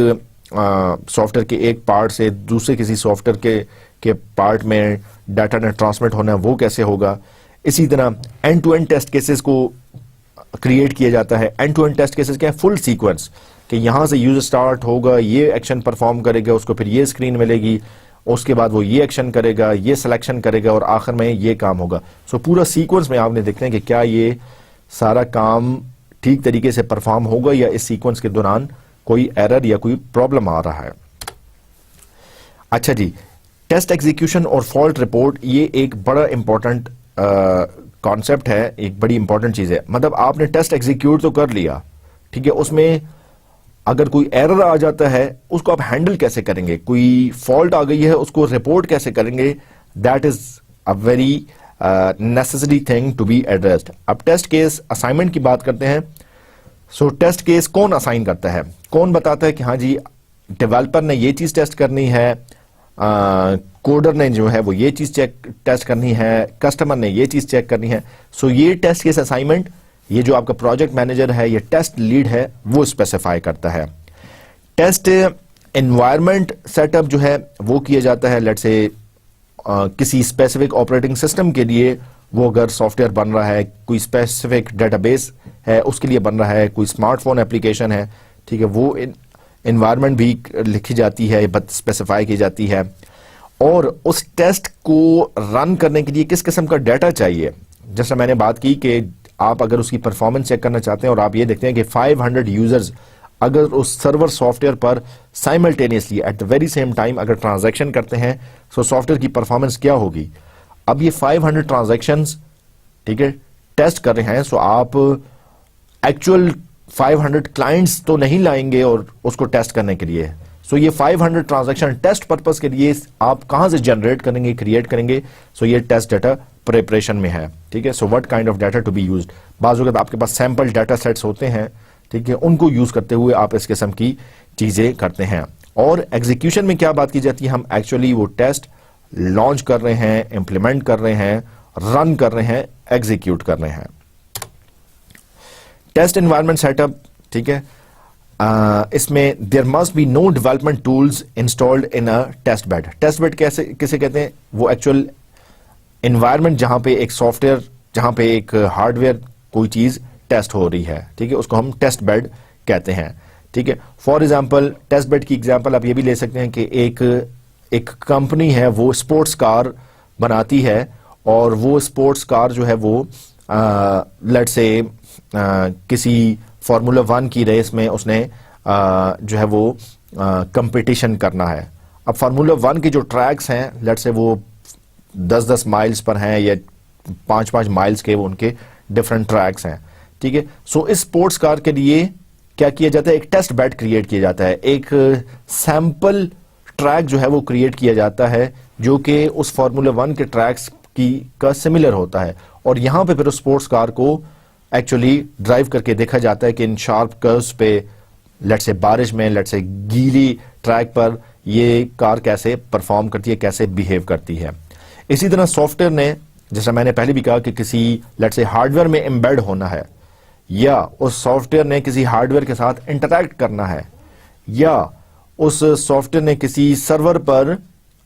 A: सॉफ्टवेयर के एक पार्ट से दूसरे किसी सॉफ्टवेयर के पार्ट में डाटा ने ट्रांसमिट होना है, वो कैसे होगा। इसी तरह end to end test cases को क्रिएट किया जाता है। End to end test cases क्या है, फुल सीक्वेंस, कि यहां से यूजर स्टार्ट होगा, ये एक्शन परफॉर्म करेगा, उसको फिर ये स्क्रीन मिलेगी, उसके बाद वो ये एक्शन करेगा, ये सिलेक्शन करेगा, और आखिर में ये काम होगा। सो पूरा सीक्वेंस में आपने देखते हैं कि क्या ये सारा काम ठीक तरीके से परफॉर्म होगा या इस सीक्वेंस के दौरान कोई एरर या कोई प्रॉब्लम आ रहा है। अच्छा जी, टेस्ट एग्जीक्यूशन और फॉल्ट रिपोर्ट, ये एक बड़ा इंपॉर्टेंट कॉन्सेप्ट है, एक बड़ी इंपॉर्टेंट चीज है। मतलब आपने टेस्ट एग्जीक्यूट तो कर लिया, ठीक है, उसमें अगर कोई एरर आ जाता है उसको आप हैंडल कैसे करेंगे, कोई फॉल्ट आ गई है उसको रिपोर्ट कैसे करेंगे, that is a very necessary thing to be addressed. अब टेस्ट केस असाइनमेंट की बात करते हैं। सो टेस्ट केस कौन असाइन करता है, कौन बताता है कि हाँ जी डेवलपर ने ये चीज टेस्ट करनी है, कोडर ने जो है वो ये चीज टेस्ट करनी है, कस्टमर ने ये चीज चेक करनी है। सो ये टेस्ट केस असाइनमेंट, ये जो आपका प्रोजेक्ट मैनेजर है, ये टेस्ट लीड है, वो स्पेसिफाई करता है। टेस्ट एनवायरनमेंट सेटअप जो है वो किया जाता है, लेट्स से किसी स्पेसिफिक ऑपरेटिंग सिस्टम के लिए वो अगर सॉफ्टवेयर बन रहा है, कोई स्पेसिफिक डेटाबेस है उसके लिए बन रहा है, कोई स्मार्टफोन एप्लीकेशन है, ठीक है, वो एनवायरनमेंट भी लिखी जाती है, स्पेसिफाई की जाती है। और उस टेस्ट को रन करने के लिए किस किस्म का डाटा चाहिए, जैसा मैंने बात की कि आप अगर उसकी परफॉर्मेंस चेक करना चाहते हैं और आप ये देखते हैं कि 500 यूजर्स अगर उस सर्वर सॉफ्टवेयर पर simultaneously at the very same time अगर ट्रांजैक्शन करते हैं, सो सॉफ्टवेयर की परफॉर्मेंस क्या होगी। अब ये 500 ट्रांजैक्शंस, ठीक है, टेस्ट कर रहे हैं, सो आप एक्चुअल 500 क्लाइंट्स तो नहीं लाएंगे और उसको टेस्ट करने के लिए। सो ये 500 ट्रांजैक्शन टेस्ट पर्पस के लिए आप कहां से जनरेट करेंगे, क्रिएट करेंगे। सो ये टेस्ट डाटा प्रिपरेशन में है, ठीक है। So what kind of data to be used, बाज़ वक़्त आपके पास सैंपल डाटा सेट्स होते हैं, ठीक है, उनको यूज करते हुए आप इस किस्म की चीजें करते हैं। और एग्जीक्यूशन में क्या बात की जाती है, हम एक्चुअली वो टेस्ट लॉन्च कर रहे हैं, इंप्लीमेंट कर रहे हैं, रन कर रहे हैं, एग्जीक्यूट कर रहे हैं। टेस्ट एनवायरनमेंट सेटअप, ठीक है, इसमें there must be no development tools installed in a test bed. Test bed कैसे किसे कहते हैं, वो एक्चुअल एनवायरनमेंट जहां पे एक सॉफ्टवेयर, जहां पे एक हार्डवेयर कोई चीज टेस्ट हो रही है, ठीक है, उसको हम टेस्ट बेड कहते हैं, ठीक है। फॉर एग्जांपल टेस्ट बेड की एग्जांपल आप ये भी ले सकते हैं कि एक कंपनी है, वो स्पोर्ट्स कार बनाती है, और वो स्पोर्ट्स कार जो है वो लेट्स से किसी फार्मूला 1 की रेस में उसने जो है वो कंपटीशन करना है। अब फार्मूला 1 के जो ट्रैक्स हैं, लेट्स से वो 10-10 माइल्स पर हैं या 5-5 माइल्स के वो उनके डिफरेंट ट्रैक्स हैं, ठीक है। सो इस स्पोर्ट्स कार के लिए क्या किया जाता है, एक टेस्ट बेड क्रिएट किया जाता है, एक सैंपल ट्रैक जो है वो क्रिएट किया जाता है जो कि उस फार्मूला 1 के ट्रैक्स की का सिमिलर होता है, और यहां पे फिर उस स्पोर्ट्स कार को एक्चुअली ड्राइव करके देखा जाता है कि इन शार्प कर्व्स पे, लेट्स से बारिश में, लेट्स से गीली ट्रैक पर ये कार कैसे परफॉर्म करती है, कैसे बिहेव करती है। इसी तरह सॉफ्टवेयर ने, जैसा मैंने पहले भी कहा कि किसी लेट्स से हार्डवेयर में एम्बेड होना है, या उस सॉफ्टवेयर ने किसी हार्डवेयर के साथ इंटरैक्ट करना है, या उस सॉफ्टवेयर ने किसी सर्वर पर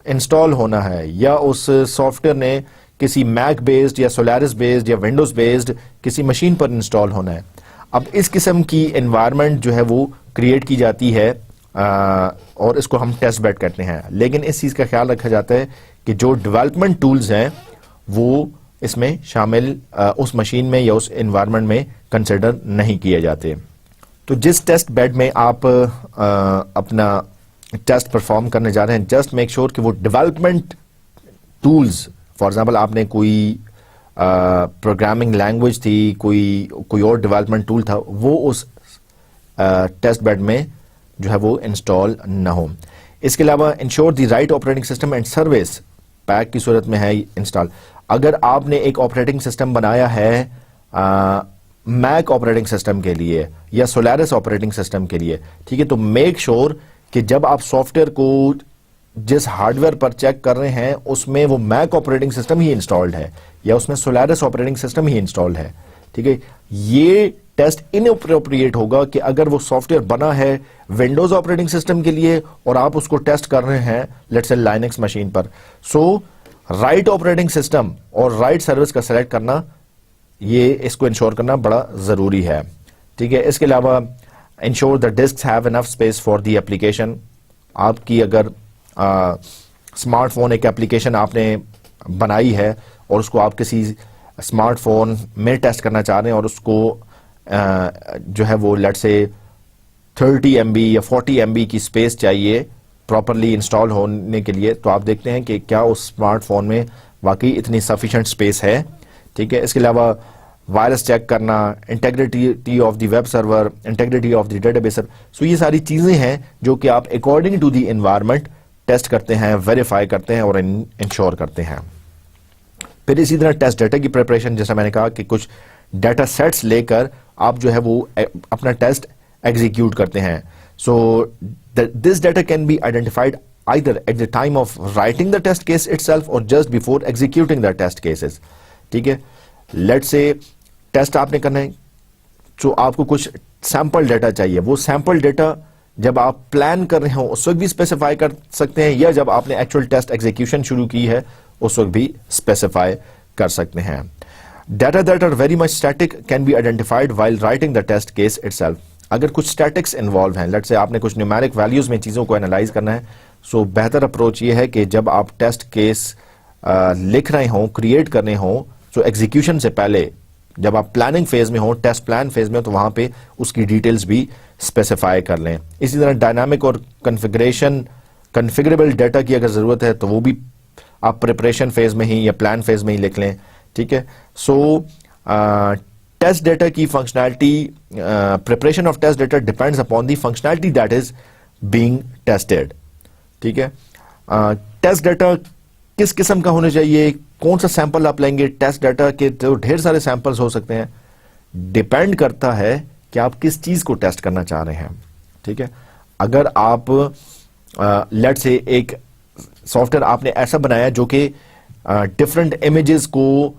A: इंस्टॉल होना है, या उस सॉफ्टवेयर ने किसी मैक बेस्ड या सोलारिस बेस्ड या विंडोज बेस्ड किसी मशीन पर इंस्टॉल होना है। अब इस किस्म की एनवायरनमेंट जो है वो क्रिएट की जाती है और इसको हम टेस्ट बेड कहते हैं। लेकिन इस चीज़ का ख्याल रखा जाता है कि जो डेवलपमेंट टूल्स हैं वो इसमें शामिल उस मशीन में या उस एनवायरनमेंट में कंसिडर नहीं किए जाते। तो जिस टेस्ट बेड में आप अपना टेस्ट परफॉर्म करने जा रहे हैं, जस्ट मेक श्योर कि वो डेवलपमेंट टूल्स, फॉर एग्जांपल आपने कोई प्रोग्रामिंग लैंग्वेज थी, कोई और डेवलपमेंट टूल था, वो उस टेस्ट बेड में जो है वो इंस्टॉल ना हो। इसके अलावा ensure the right operating system and service pack की सूरत में है इंस्टॉल। अगर आपने एक ऑपरेटिंग सिस्टम बनाया है मैक ऑपरेटिंग सिस्टम के लिए या सोलारिस ऑपरेटिंग सिस्टम के लिए, ठीक है, तो मेक श्योर कि जब आप सॉफ्टवेयर को जिस हार्डवेयर पर चेक कर रहे हैं उसमें वो मैक ऑपरेटिंग सिस्टम ही इंस्टॉल्ड है या उसमें सोलारिस ऑपरेटिंग सिस्टम ही इंस्टॉल्ड है, ठीक है। ये टेस्ट इनअप्रोप्रिएट होगा कि अगर वो सॉफ्टवेयर बना है विंडोज ऑपरेटिंग सिस्टम के लिए और आप उसको टेस्ट कर रहे हैं लेट्स से लाइनक्स मशीन पर। सो राइट ऑपरेटिंग सिस्टम और राइट सर्विस का सेलेक्ट करना, ये इसको इंश्योर करना बड़ा जरूरी है, ठीक है। इसके अलावा ensure the disk have enough space for the application. आपकी अगर स्मार्टफोन एक एप्लीकेशन आपने बनाई है और उसको आप किसी स्मार्टफोन में टेस्ट करना चाह रहे हैं और उसको जो है वो लेट्स से 30 MB या 40 MB की स्पेस चाहिए प्रॉपरली इंस्टॉल होने के लिए, तो आप देखते हैं कि क्या उस स्मार्टफोन में वाकई इतनी सफिशिएंट स्पेस है, ठीक है। इसके अलावा वायरस चेक करना, integrity of the web server, integrity of the database. So ये सारी चीजें हैं जो कि आप according to the environment test करते हैं, वेरीफाई करते हैं और इंश्योर करते हैं। फिर इसी तरह टेस्ट डेटा की प्रिपरेशन, जैसा मैंने कहा कि कुछ डेटा सेट्स लेकर आप जो है वो अपना टेस्ट एग्जीक्यूट करते हैं। So this data can be identified either at the time of writing the test case itself और just before executing the test cases, ठीक है। लेट्स से टेस्ट आपने करना है, तो आपको कुछ सैंपल डेटा चाहिए। वो सैंपल डेटा जब आप प्लान कर रहे हो उस वक्त भी स्पेसिफाई कर सकते हैं, या जब आपने एक्चुअल टेस्ट एग्जीक्यूशन शुरू की है उस वक्त भी स्पेसिफाई कर सकते हैं। Data that are very much static can be identified while writing the test case itself. अगर कुछ स्टैटिक्स इन्वॉल्व हैं, लेट्स से आपने कुछ न्यूमेरिक वैल्यूज में चीजों को एनालाइज करना है, सो बेहतर अप्रोच ये है कि जब आप टेस्ट केस लिख रहे हो, क्रिएट करने हो, सो एग्जीक्यूशन से पहले जब आप प्लानिंग फेज में हो, टेस्ट प्लान फेज में हो, तो वहां पे उसकी डिटेल्स भी स्पेसिफाई कर लें। इसी तरह डायनामिक और कन्फिगरेबल डेटा की अगर जरूरत है तो वो भी आप प्रिपरेशन फेज में ही या प्लान फेज में ही लिख लें, ठीक है। सो टेस्ट डेटा की functionality, preparation of test data depends upon the functionality that is being tested, ठीक है। टेस्ट डेटा किस किस्म का होना चाहिए, कौन सा सैंपल आप लेंगे, टेस्ट डाटा के तो ढेर सारे सैंपल्स हो सकते हैं, डिपेंड करता है कि आप किस चीज को टेस्ट करना चाह रहे हैं, ठीक है। अगर आप लेट्स से एक सॉफ्टवेयर आपने ऐसा बनाया जो कि डिफरेंट इमेजेस को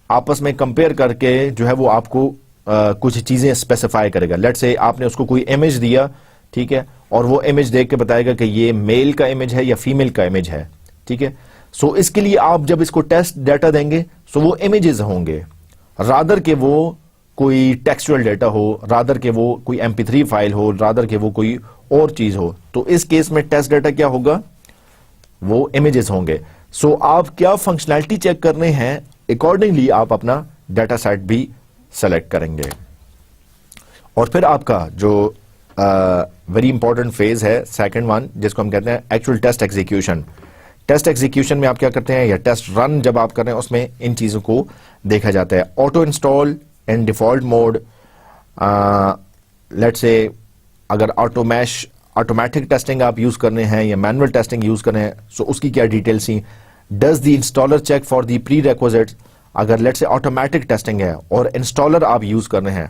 A: आपस में कंपेयर करके जो है वो आपको कुछ चीजें स्पेसिफाई करेगा। लेट्स से आपने उसको कोई इमेज दिया, ठीक है, और वो इमेज देख के बताएगा कि ये मेल का इमेज है या फीमेल का इमेज है, ठीक है। सो इसके लिए आप जब इसको टेस्ट डाटा देंगे सो वो इमेजेस होंगे, रादर के वो कोई टेक्सचुअल डाटा हो, रादर के वो कोई MP3 फाइल हो, रादर के वो कोई और चीज हो। तो इस केस में टेस्ट डाटा क्या होगा, वो इमेजेस होंगे। सो आप क्या फंक्शनैलिटी चेक कर रहे हैं, अकॉर्डिंगली आप अपना डाटा सेट भी सेलेक्ट करेंगे। और फिर आपका जो वेरी इंपॉर्टेंट फेज है सेकंड वन, जिसको हम कहते हैं actual test execution. Test execution में आप क्या करते हैं, या टेस्ट रन जब आप कर रहे हैं उसमें इन चीज़ों को देखा जाता है। Auto install in default mode, let's say अगर ऑटोमेटिक टेस्टिंग आप यूज़ करने हैं या मैनुअल टेस्टिंग यूज़ कर रहे हैं, सो उसकी क्या डिटेल्स ही। Does the installer check for the prerequisites, अगर लेट्स से ऑटोमेटिक टेस्टिंग है और इंस्टॉलर आप यूज़ कर रहे हैं,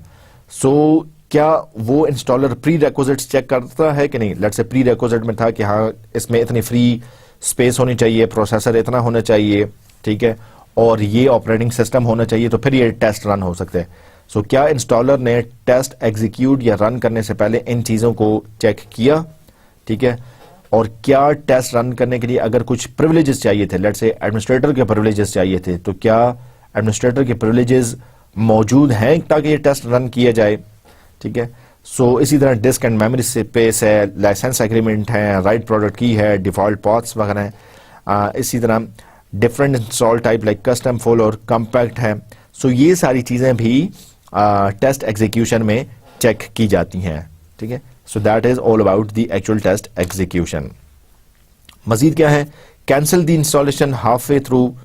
A: सो क्या वो इंस्टॉलर प्री रिक्विजिट्स चेक करता है कि नहीं। लेट्स से प्री रिक्विजिट में था कि हाँ इसमें इतनी फ्री स्पेस होनी चाहिए, प्रोसेसर इतना होना चाहिए, ठीक है, और ये ऑपरेटिंग सिस्टम होना चाहिए, तो फिर ये टेस्ट रन हो सकते हैं। सो क्या इंस्टॉलर ने टेस्ट एग्जीक्यूट या रन करने से पहले इन चीज़ों को चेक किया, ठीक है। और क्या टेस्ट रन करने के लिए अगर कुछ प्रिविलेजेस चाहिए थे, लेट्स से एडमिनिस्ट्रेटर के प्रिविलेजेस चाहिए थे, तो क्या एडमिनिस्ट्रेटर के प्रिविलेजेस मौजूद हैं ताकि ये टेस्ट रन किया जाए, ठीक है। सो इसी तरह डिस्क एंड मेमोरी स्पेस है, लाइसेंस एग्रीमेंट है, राइट प्रोडक्ट की है, डिफॉल्ट पाथ्स वगैरह है। इसी तरह different install type like custom, full और कम्पैक्ट है। सो ये सारी चीज़ें भी टेस्ट एग्जीक्यूशन में चेक की जाती हैं, ठीक है। So that is all about the actual test execution. मजीद क्या है, cancel the installation half way through,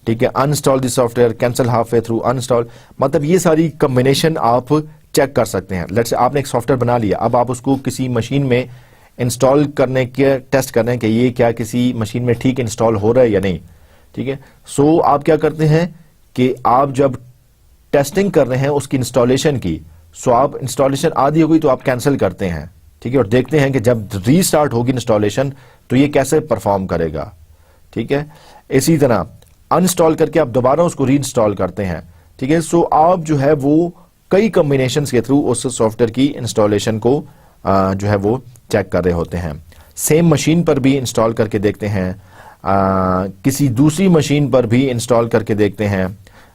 A: ठीक है, uninstall the software, cancel half way through, uninstall, मतलब ये सारी कॉम्बिनेशन आप चेक कर सकते हैं। लेट्स से आपने एक सॉफ्टवेयर बना लिया, अब आप उसको किसी मशीन में इंस्टॉल करने के टेस्ट कर रहे हैं कि ये क्या किसी मशीन में ठीक इंस्टॉल हो रहा है या नहीं, ठीक है। सो आप क्या करते हैं कि आप जब टेस्टिंग कर रहे हैं उसकी इंस्टॉलेशन की, सो आप इंस्टॉलेशन आधी हो गई तो आप कैंसिल करते हैं, ठीक है, और देखते हैं कि जब रीस्टार्ट होगी इंस्टॉलेशन तो ये कैसे परफॉर्म करेगा, ठीक है। इसी तरह अनइंस्टॉल करके आप दोबारा उसको रीइंस्टॉल करते हैं, ठीक है। सो आप जो है वो कई कॉम्बिनेशन के थ्रू उस सॉफ्टवेयर की इंस्टॉलेशन को जो है वो चेक कर रहे होते हैं। सेम मशीन पर भी इंस्टॉल करके देखते हैं, किसी दूसरी मशीन पर भी इंस्टॉल करके देखते हैं।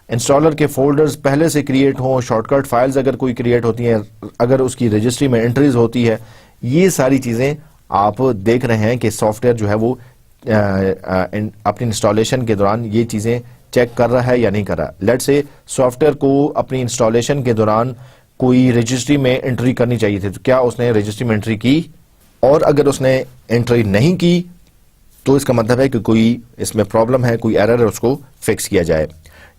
A: इंस्टॉलर के फोल्डर्स पहले से क्रिएट हों, शॉर्टकट फाइल्स अगर कोई क्रिएट होती हैं, अगर उसकी रजिस्ट्री में एंट्रीज होती है, ये सारी चीज़ें आप देख रहे हैं कि सॉफ्टवेयर जो है वो अपनी इंस्टॉलेशन के दौरान ये चीज़ें चेक कर रहा है या नहीं कर रहा। लेट्स से सॉफ्टवेयर को अपनी इंस्टॉलेशन के दौरान कोई रजिस्ट्री में एंट्री करनी चाहिए थी, तो क्या उसने रजिस्ट्री में एंट्री की, और अगर उसने एंट्री नहीं की तो इसका मतलब है कि कोई इसमें प्रॉब्लम है, कोई एरर है, उसको फिक्स किया जाए।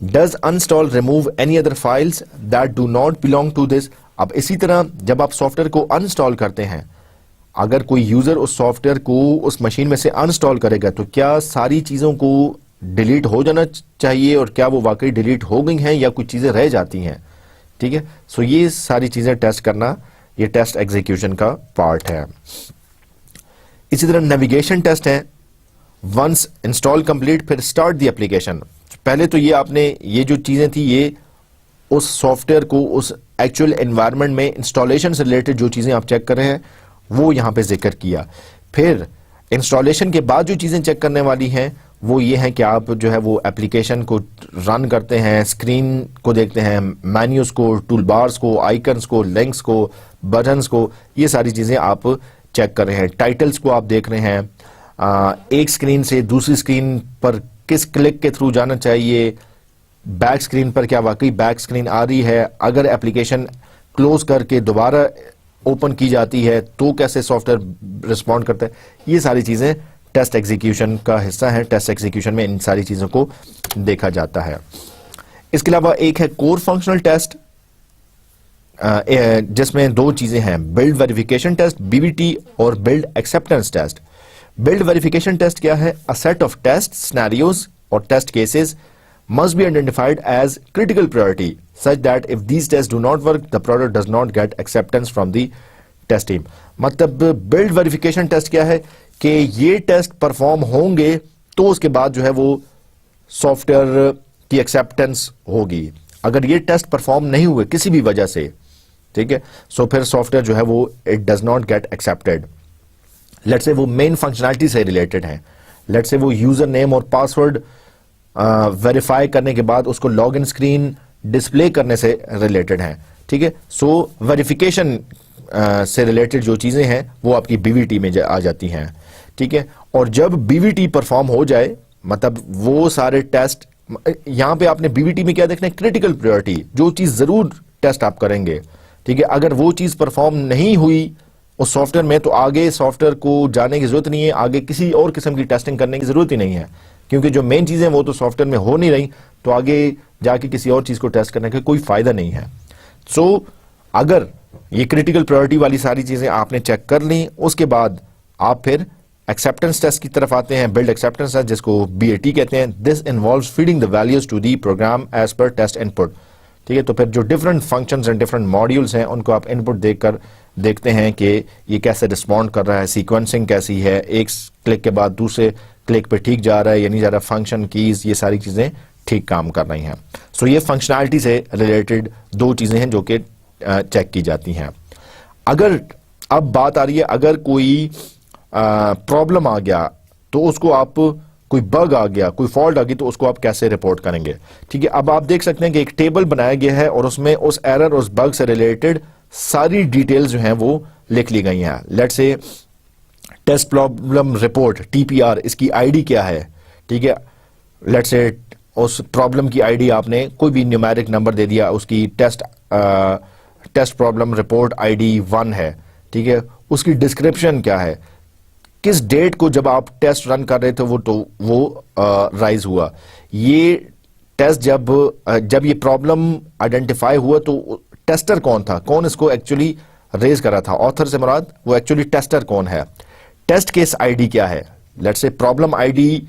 A: Does uninstall remove any other files that do not belong to this. अब इसी तरह जब आप सॉफ्टवेयर को अनइंस्टॉल करते हैं, अगर कोई यूजर उस सॉफ्टवेयर को उस मशीन में से अनइंस्टॉल करेगा तो क्या सारी चीजों को डिलीट हो जाना चाहिए, और क्या वो वाकई डिलीट हो गई हैं या कुछ चीजें रह जाती हैं, ठीक है। सो ये सारी चीजें टेस्ट करना ये टेस्ट एग्जीक्यूशन का पार्ट है। इसी तरह नेविगेशन टेस्ट है, वंस इंस्टॉल कंप्लीट फिर स्टार्ट द एप्लीकेशन। पहले तो ये आपने ये जो चीजें थी ये उस सॉफ्टवेयर को उस एक्चुअल एनवायरनमेंट में इंस्टॉलेशन से रिलेटेड जो चीजें आप चेक कर रहे हैं वो यहां पे जिक्र किया। फिर इंस्टॉलेशन के बाद जो चीजें चेक करने वाली हैं वो ये है कि आप जो है वो एप्लीकेशन को रन करते हैं, स्क्रीन को देखते हैं, मेन्यूज को, टूल बार्स को, आइकन्स को, लिंक्स को, बटन्स को, ये सारी चीजें आप चेक कर रहे हैं। टाइटल्स को आप देख रहे हैं, एक स्क्रीन से दूसरी स्क्रीन पर किस क्लिक के थ्रू जाना चाहिए, बैक स्क्रीन पर क्या वाकई बैक स्क्रीन आ रही है, अगर एप्लीकेशन क्लोज करके दोबारा ओपन की जाती है तो कैसे सॉफ्टवेयर रिस्पॉन्ड करता है। ये सारी चीजें टेस्ट एग्जीक्यूशन का हिस्सा है। टेस्ट एग्जीक्यूशन में इन सारी चीजों को देखा जाता है। इसके अलावा एक है कोर फंक्शनल टेस्ट, जिसमें दो चीजें हैं, बिल्ड वेरिफिकेशन टेस्ट बीवीटी और build acceptance test. Build verification test क्या है, a set of test scenarios और test cases must be identified as critical priority such that if these tests do not work the product does not get acceptance from the test team। मतलब build verification test क्या है कि ये test perform होंगे तो उसके बाद जो है वो सॉफ्टवेयर की एक्सेप्टेंस होगी। अगर ये टेस्ट परफॉर्म नहीं हुए किसी भी वजह से, ठीक है, सो फिर सॉफ्टवेयर जो है वो it does not get accepted. Let's say वो मेन फंक्शनैलिटी से रिलेटेड है, लेट्स से वो यूजर नेम और पासवर्ड वेरीफाई करने के बाद उसको लॉगिन स्क्रीन डिस्प्ले करने से रिलेटेड है, ठीक है। सो वेरिफिकेशन से रिलेटेड जो चीजें हैं वो आपकी बीवीटी में आ जाती हैं, ठीक है। और जब बीवीटी परफॉर्म हो जाए, मतलब वो सारे टेस्ट, यहां पे आपने बीवीटी में क्या देखना है, क्रिटिकल प्रायोरिटी, जो चीज जरूर टेस्ट आप करेंगे, ठीक है। अगर वो चीज परफॉर्म नहीं हुई उस सॉफ्टवेयर में, तो आगे सॉफ्टवेयर को जाने की जरूरत नहीं है, आगे किसी और किस्म की टेस्टिंग करने की जरूरत ही नहीं है, क्योंकि जो मेन चीजें वो तो सॉफ्टवेयर में हो नहीं रही, तो आगे जाके किसी और चीज को टेस्ट करने का कोई फायदा नहीं है। सो अगर ये क्रिटिकल प्रायोरिटी वाली सारी चीजें आपने चेक कर ली, उसके बाद आप फिर एक्सेप्टेंस टेस्ट की तरफ आते हैं, बिल्ड एक्सेप्टेंस टेस्ट, जिसको BAT कहते हैं। This involves feeding the values to the program as per test input. ठीक है, तो फिर जो different functions and different modules हैं उनको आप इनपुट देकर देखते हैं कि ये कैसे रिस्पॉन्ड कर रहा है, सीक्वेंसिंग कैसी है, एक क्लिक के बाद दूसरे क्लिक पे ठीक जा रहा है या नहीं जा रहा, फंक्शन कीज, ये सारी चीजें ठीक काम कर रही हैं। सो ये फंक्शनैलिटी से रिलेटेड दो चीजें हैं जो कि चेक की जाती हैं। अगर अब बात आ रही है, अगर कोई प्रॉब्लम आ गया तो उसको आप, कोई बग आ गया, कोई फॉल्ट आ गई, तो उसको आप कैसे रिपोर्ट करेंगे। ठीक है, अब आप देख सकते हैं कि एक टेबल बनाया गया है और उसमें उस एरर, उस बग से रिलेटेड सारी डिटेल्स जो हैं वो लिख ली गई हैं। Let's say test problem report TPR, इसकी आईडी क्या है। ठीक है, लेट्स से उस प्रॉब्लम की आईडी आपने कोई भी न्यूमेरिक नंबर दे दिया, उसकी टेस्ट प्रॉब्लम रिपोर्ट आईडी 1 है। ठीक है, उसकी डिस्क्रिप्शन क्या है, किस डेट को जब आप टेस्ट रन कर रहे थे वो राइज हुआ, ये टेस्ट जब ये प्रॉब्लम आइडेंटिफाई हुआ तो टेस्टर कौन था, कौन इसको एक्चुअली रेज कर रहा था, ऑथर से मुराद वो एक्चुअली टेस्टर कौन है, टेस्ट केस आईडी क्या है। लेट्स से प्रॉब्लम आईडी,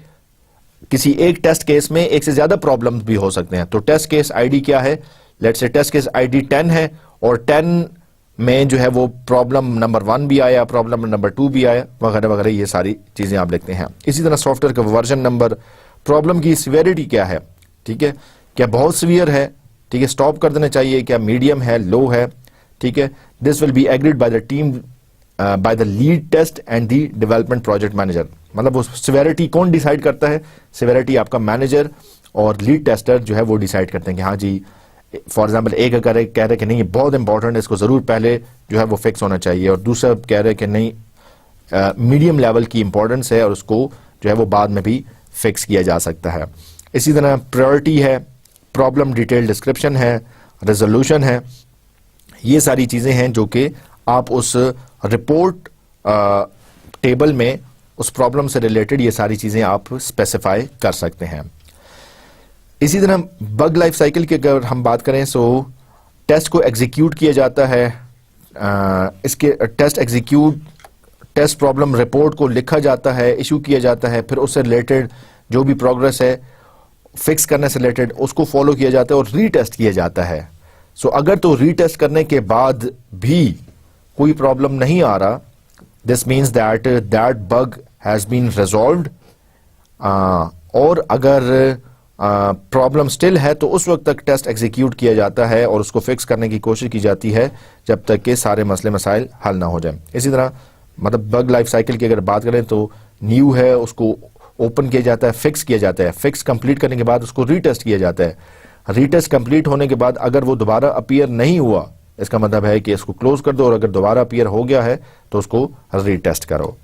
A: किसी एक टेस्ट केस में एक से ज्यादा प्रॉब्लम भी हो सकते हैं, तो टेस्ट केस आईडी क्या है। Let's say test case ID 10 है और 10 में जो है वो प्रॉब्लम नंबर 1 भी आया, प्रॉब्लम नंबर 2 भी आया, वगैरह वगैरह, ये सारी चीजें आप लिखते हैं। इसी तरह सॉफ्टवेयर का वर्जन नंबर, प्रॉब्लम की सिवियरिटी क्या है। ठीक है, क्या बहुत सीवियर है, ठीक है, स्टॉप कर देना चाहिए, क्या मीडियम है, लो है। ठीक है, this will be agreed by the team, by the lead test and the development project manager. मतलब वो सिवियरिटी कौन डिसाइड करता है, सिवियरिटी आपका मैनेजर और लीड टेस्टर जो है वो डिसाइड करते हैं कि हाँ जी, फॉर एग्जाम्पल एक कह रहे कि नहीं ये बहुत इंपॉर्टेंट है, इसको जरूर पहले जो है वो फिक्स होना चाहिए, और दूसरा कह रहे कि नहीं मीडियम लेवल की इंपॉर्टेंस है और उसको जो है वो बाद में भी फिक्स किया जा सकता है। इसी तरह प्रायोरिटी है, प्रॉब्लम डिटेल डिस्क्रिप्शन है, रेजोल्यूशन है, ये सारी चीजें हैं जो कि आप उस रिपोर्ट टेबल में उस प्रॉब्लम से रिलेटेड ये सारी चीजें आप स्पेसिफाई कर सकते हैं। इसी तरह बग लाइफ साइकिल की अगर हम बात करें, सो टेस्ट को एग्जीक्यूट किया जाता है, इसके टेस्ट प्रॉब्लम रिपोर्ट को लिखा जाता है, इशू किया जाता है, फिर उससे रिलेटेड जो भी प्रोग्रेस है फिक्स करने से रिलेटेड उसको फॉलो किया जाता है और रीटेस्ट किया जाता है। सो अगर तो रीटेस्ट करने के बाद भी कोई प्रॉब्लम नहीं आ रहा, this means that bug has been resolved, और अगर प्रॉब्लम स्टिल है तो उस वक्त तक टेस्ट एग्जीक्यूट किया जाता है और उसको फिक्स करने की कोशिश की जाती है जब तक कि सारे मसले मसाइल हल ना हो जाए। इसी तरह मतलब बग लाइफ साइकिल की अगर बात करें तो न्यू है, उसको ओपन किया जाता है, फिक्स किया जाता है, फिक्स कंप्लीट करने के बाद उसको रीटेस्ट किया जाता है, रीटेस्ट कंप्लीट होने के बाद अगर वो दोबारा अपीयर नहीं हुआ, इसका मतलब है कि इसको क्लोज कर दो, और अगर दोबारा अपीयर हो गया है तो उसको रीटेस्ट करो।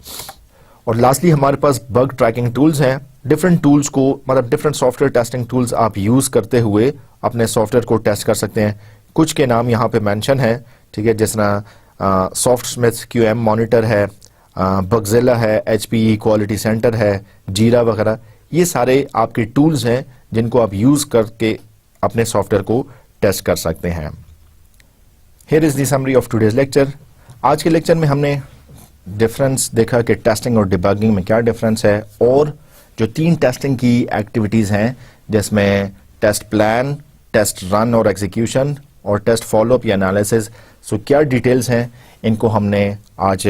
A: और लास्टली हमारे पास बग ट्रैकिंग टूल्स हैं। डिफरेंट टूल्स को, मतलब डिफरेंट सॉफ्टवेयर टेस्टिंग टूल्स आप यूज करते हुए अपने सॉफ्टवेयर को टेस्ट कर सकते हैं। कुछ के नाम यहाँ पे मेंशन है, ठीक है, जिस तरह सॉफ्टस्मिथ QM मॉनिटर है, बगजिला है, HPE क्वालिटी सेंटर है, जीरा वगैरह, ये सारे आपके टूल्स हैं जिनको आप यूज करके अपने सॉफ्टवेयर को टेस्ट कर सकते हैं। Here is the summary of today's lecture. आज के लेक्चर में हमने डिफरेंस देखा कि टेस्टिंग और डिबगिंग में क्या डिफरेंस है, और जो 3 टेस्टिंग की एक्टिविटीज़ हैं जिसमें टेस्ट प्लान, टेस्ट रन और एग्जीक्यूशन, और टेस्ट फॉलोअप या एनालिसिस, सो क्या डिटेल्स हैं इनको हमने आज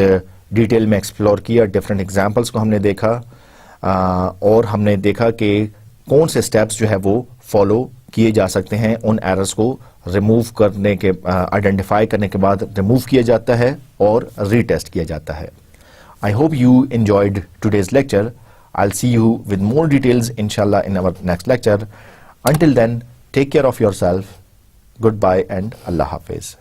A: डिटेल में एक्सप्लोर किया। डिफरेंट एग्जांपल्स को हमने देखा, और हमने देखा कि कौन से स्टेप्स जो है वो फॉलो किए जा सकते हैं। उन एरर्स को रिमूव करने के, आइडेंटिफाई करने के बाद रिमूव किया जाता है और रीटेस्ट किया जाता है। I hope you enjoyed today's lecture. I'll see you with more details inshallah in our next lecture. Until then, take care of yourself. Goodbye and Allah Hafiz.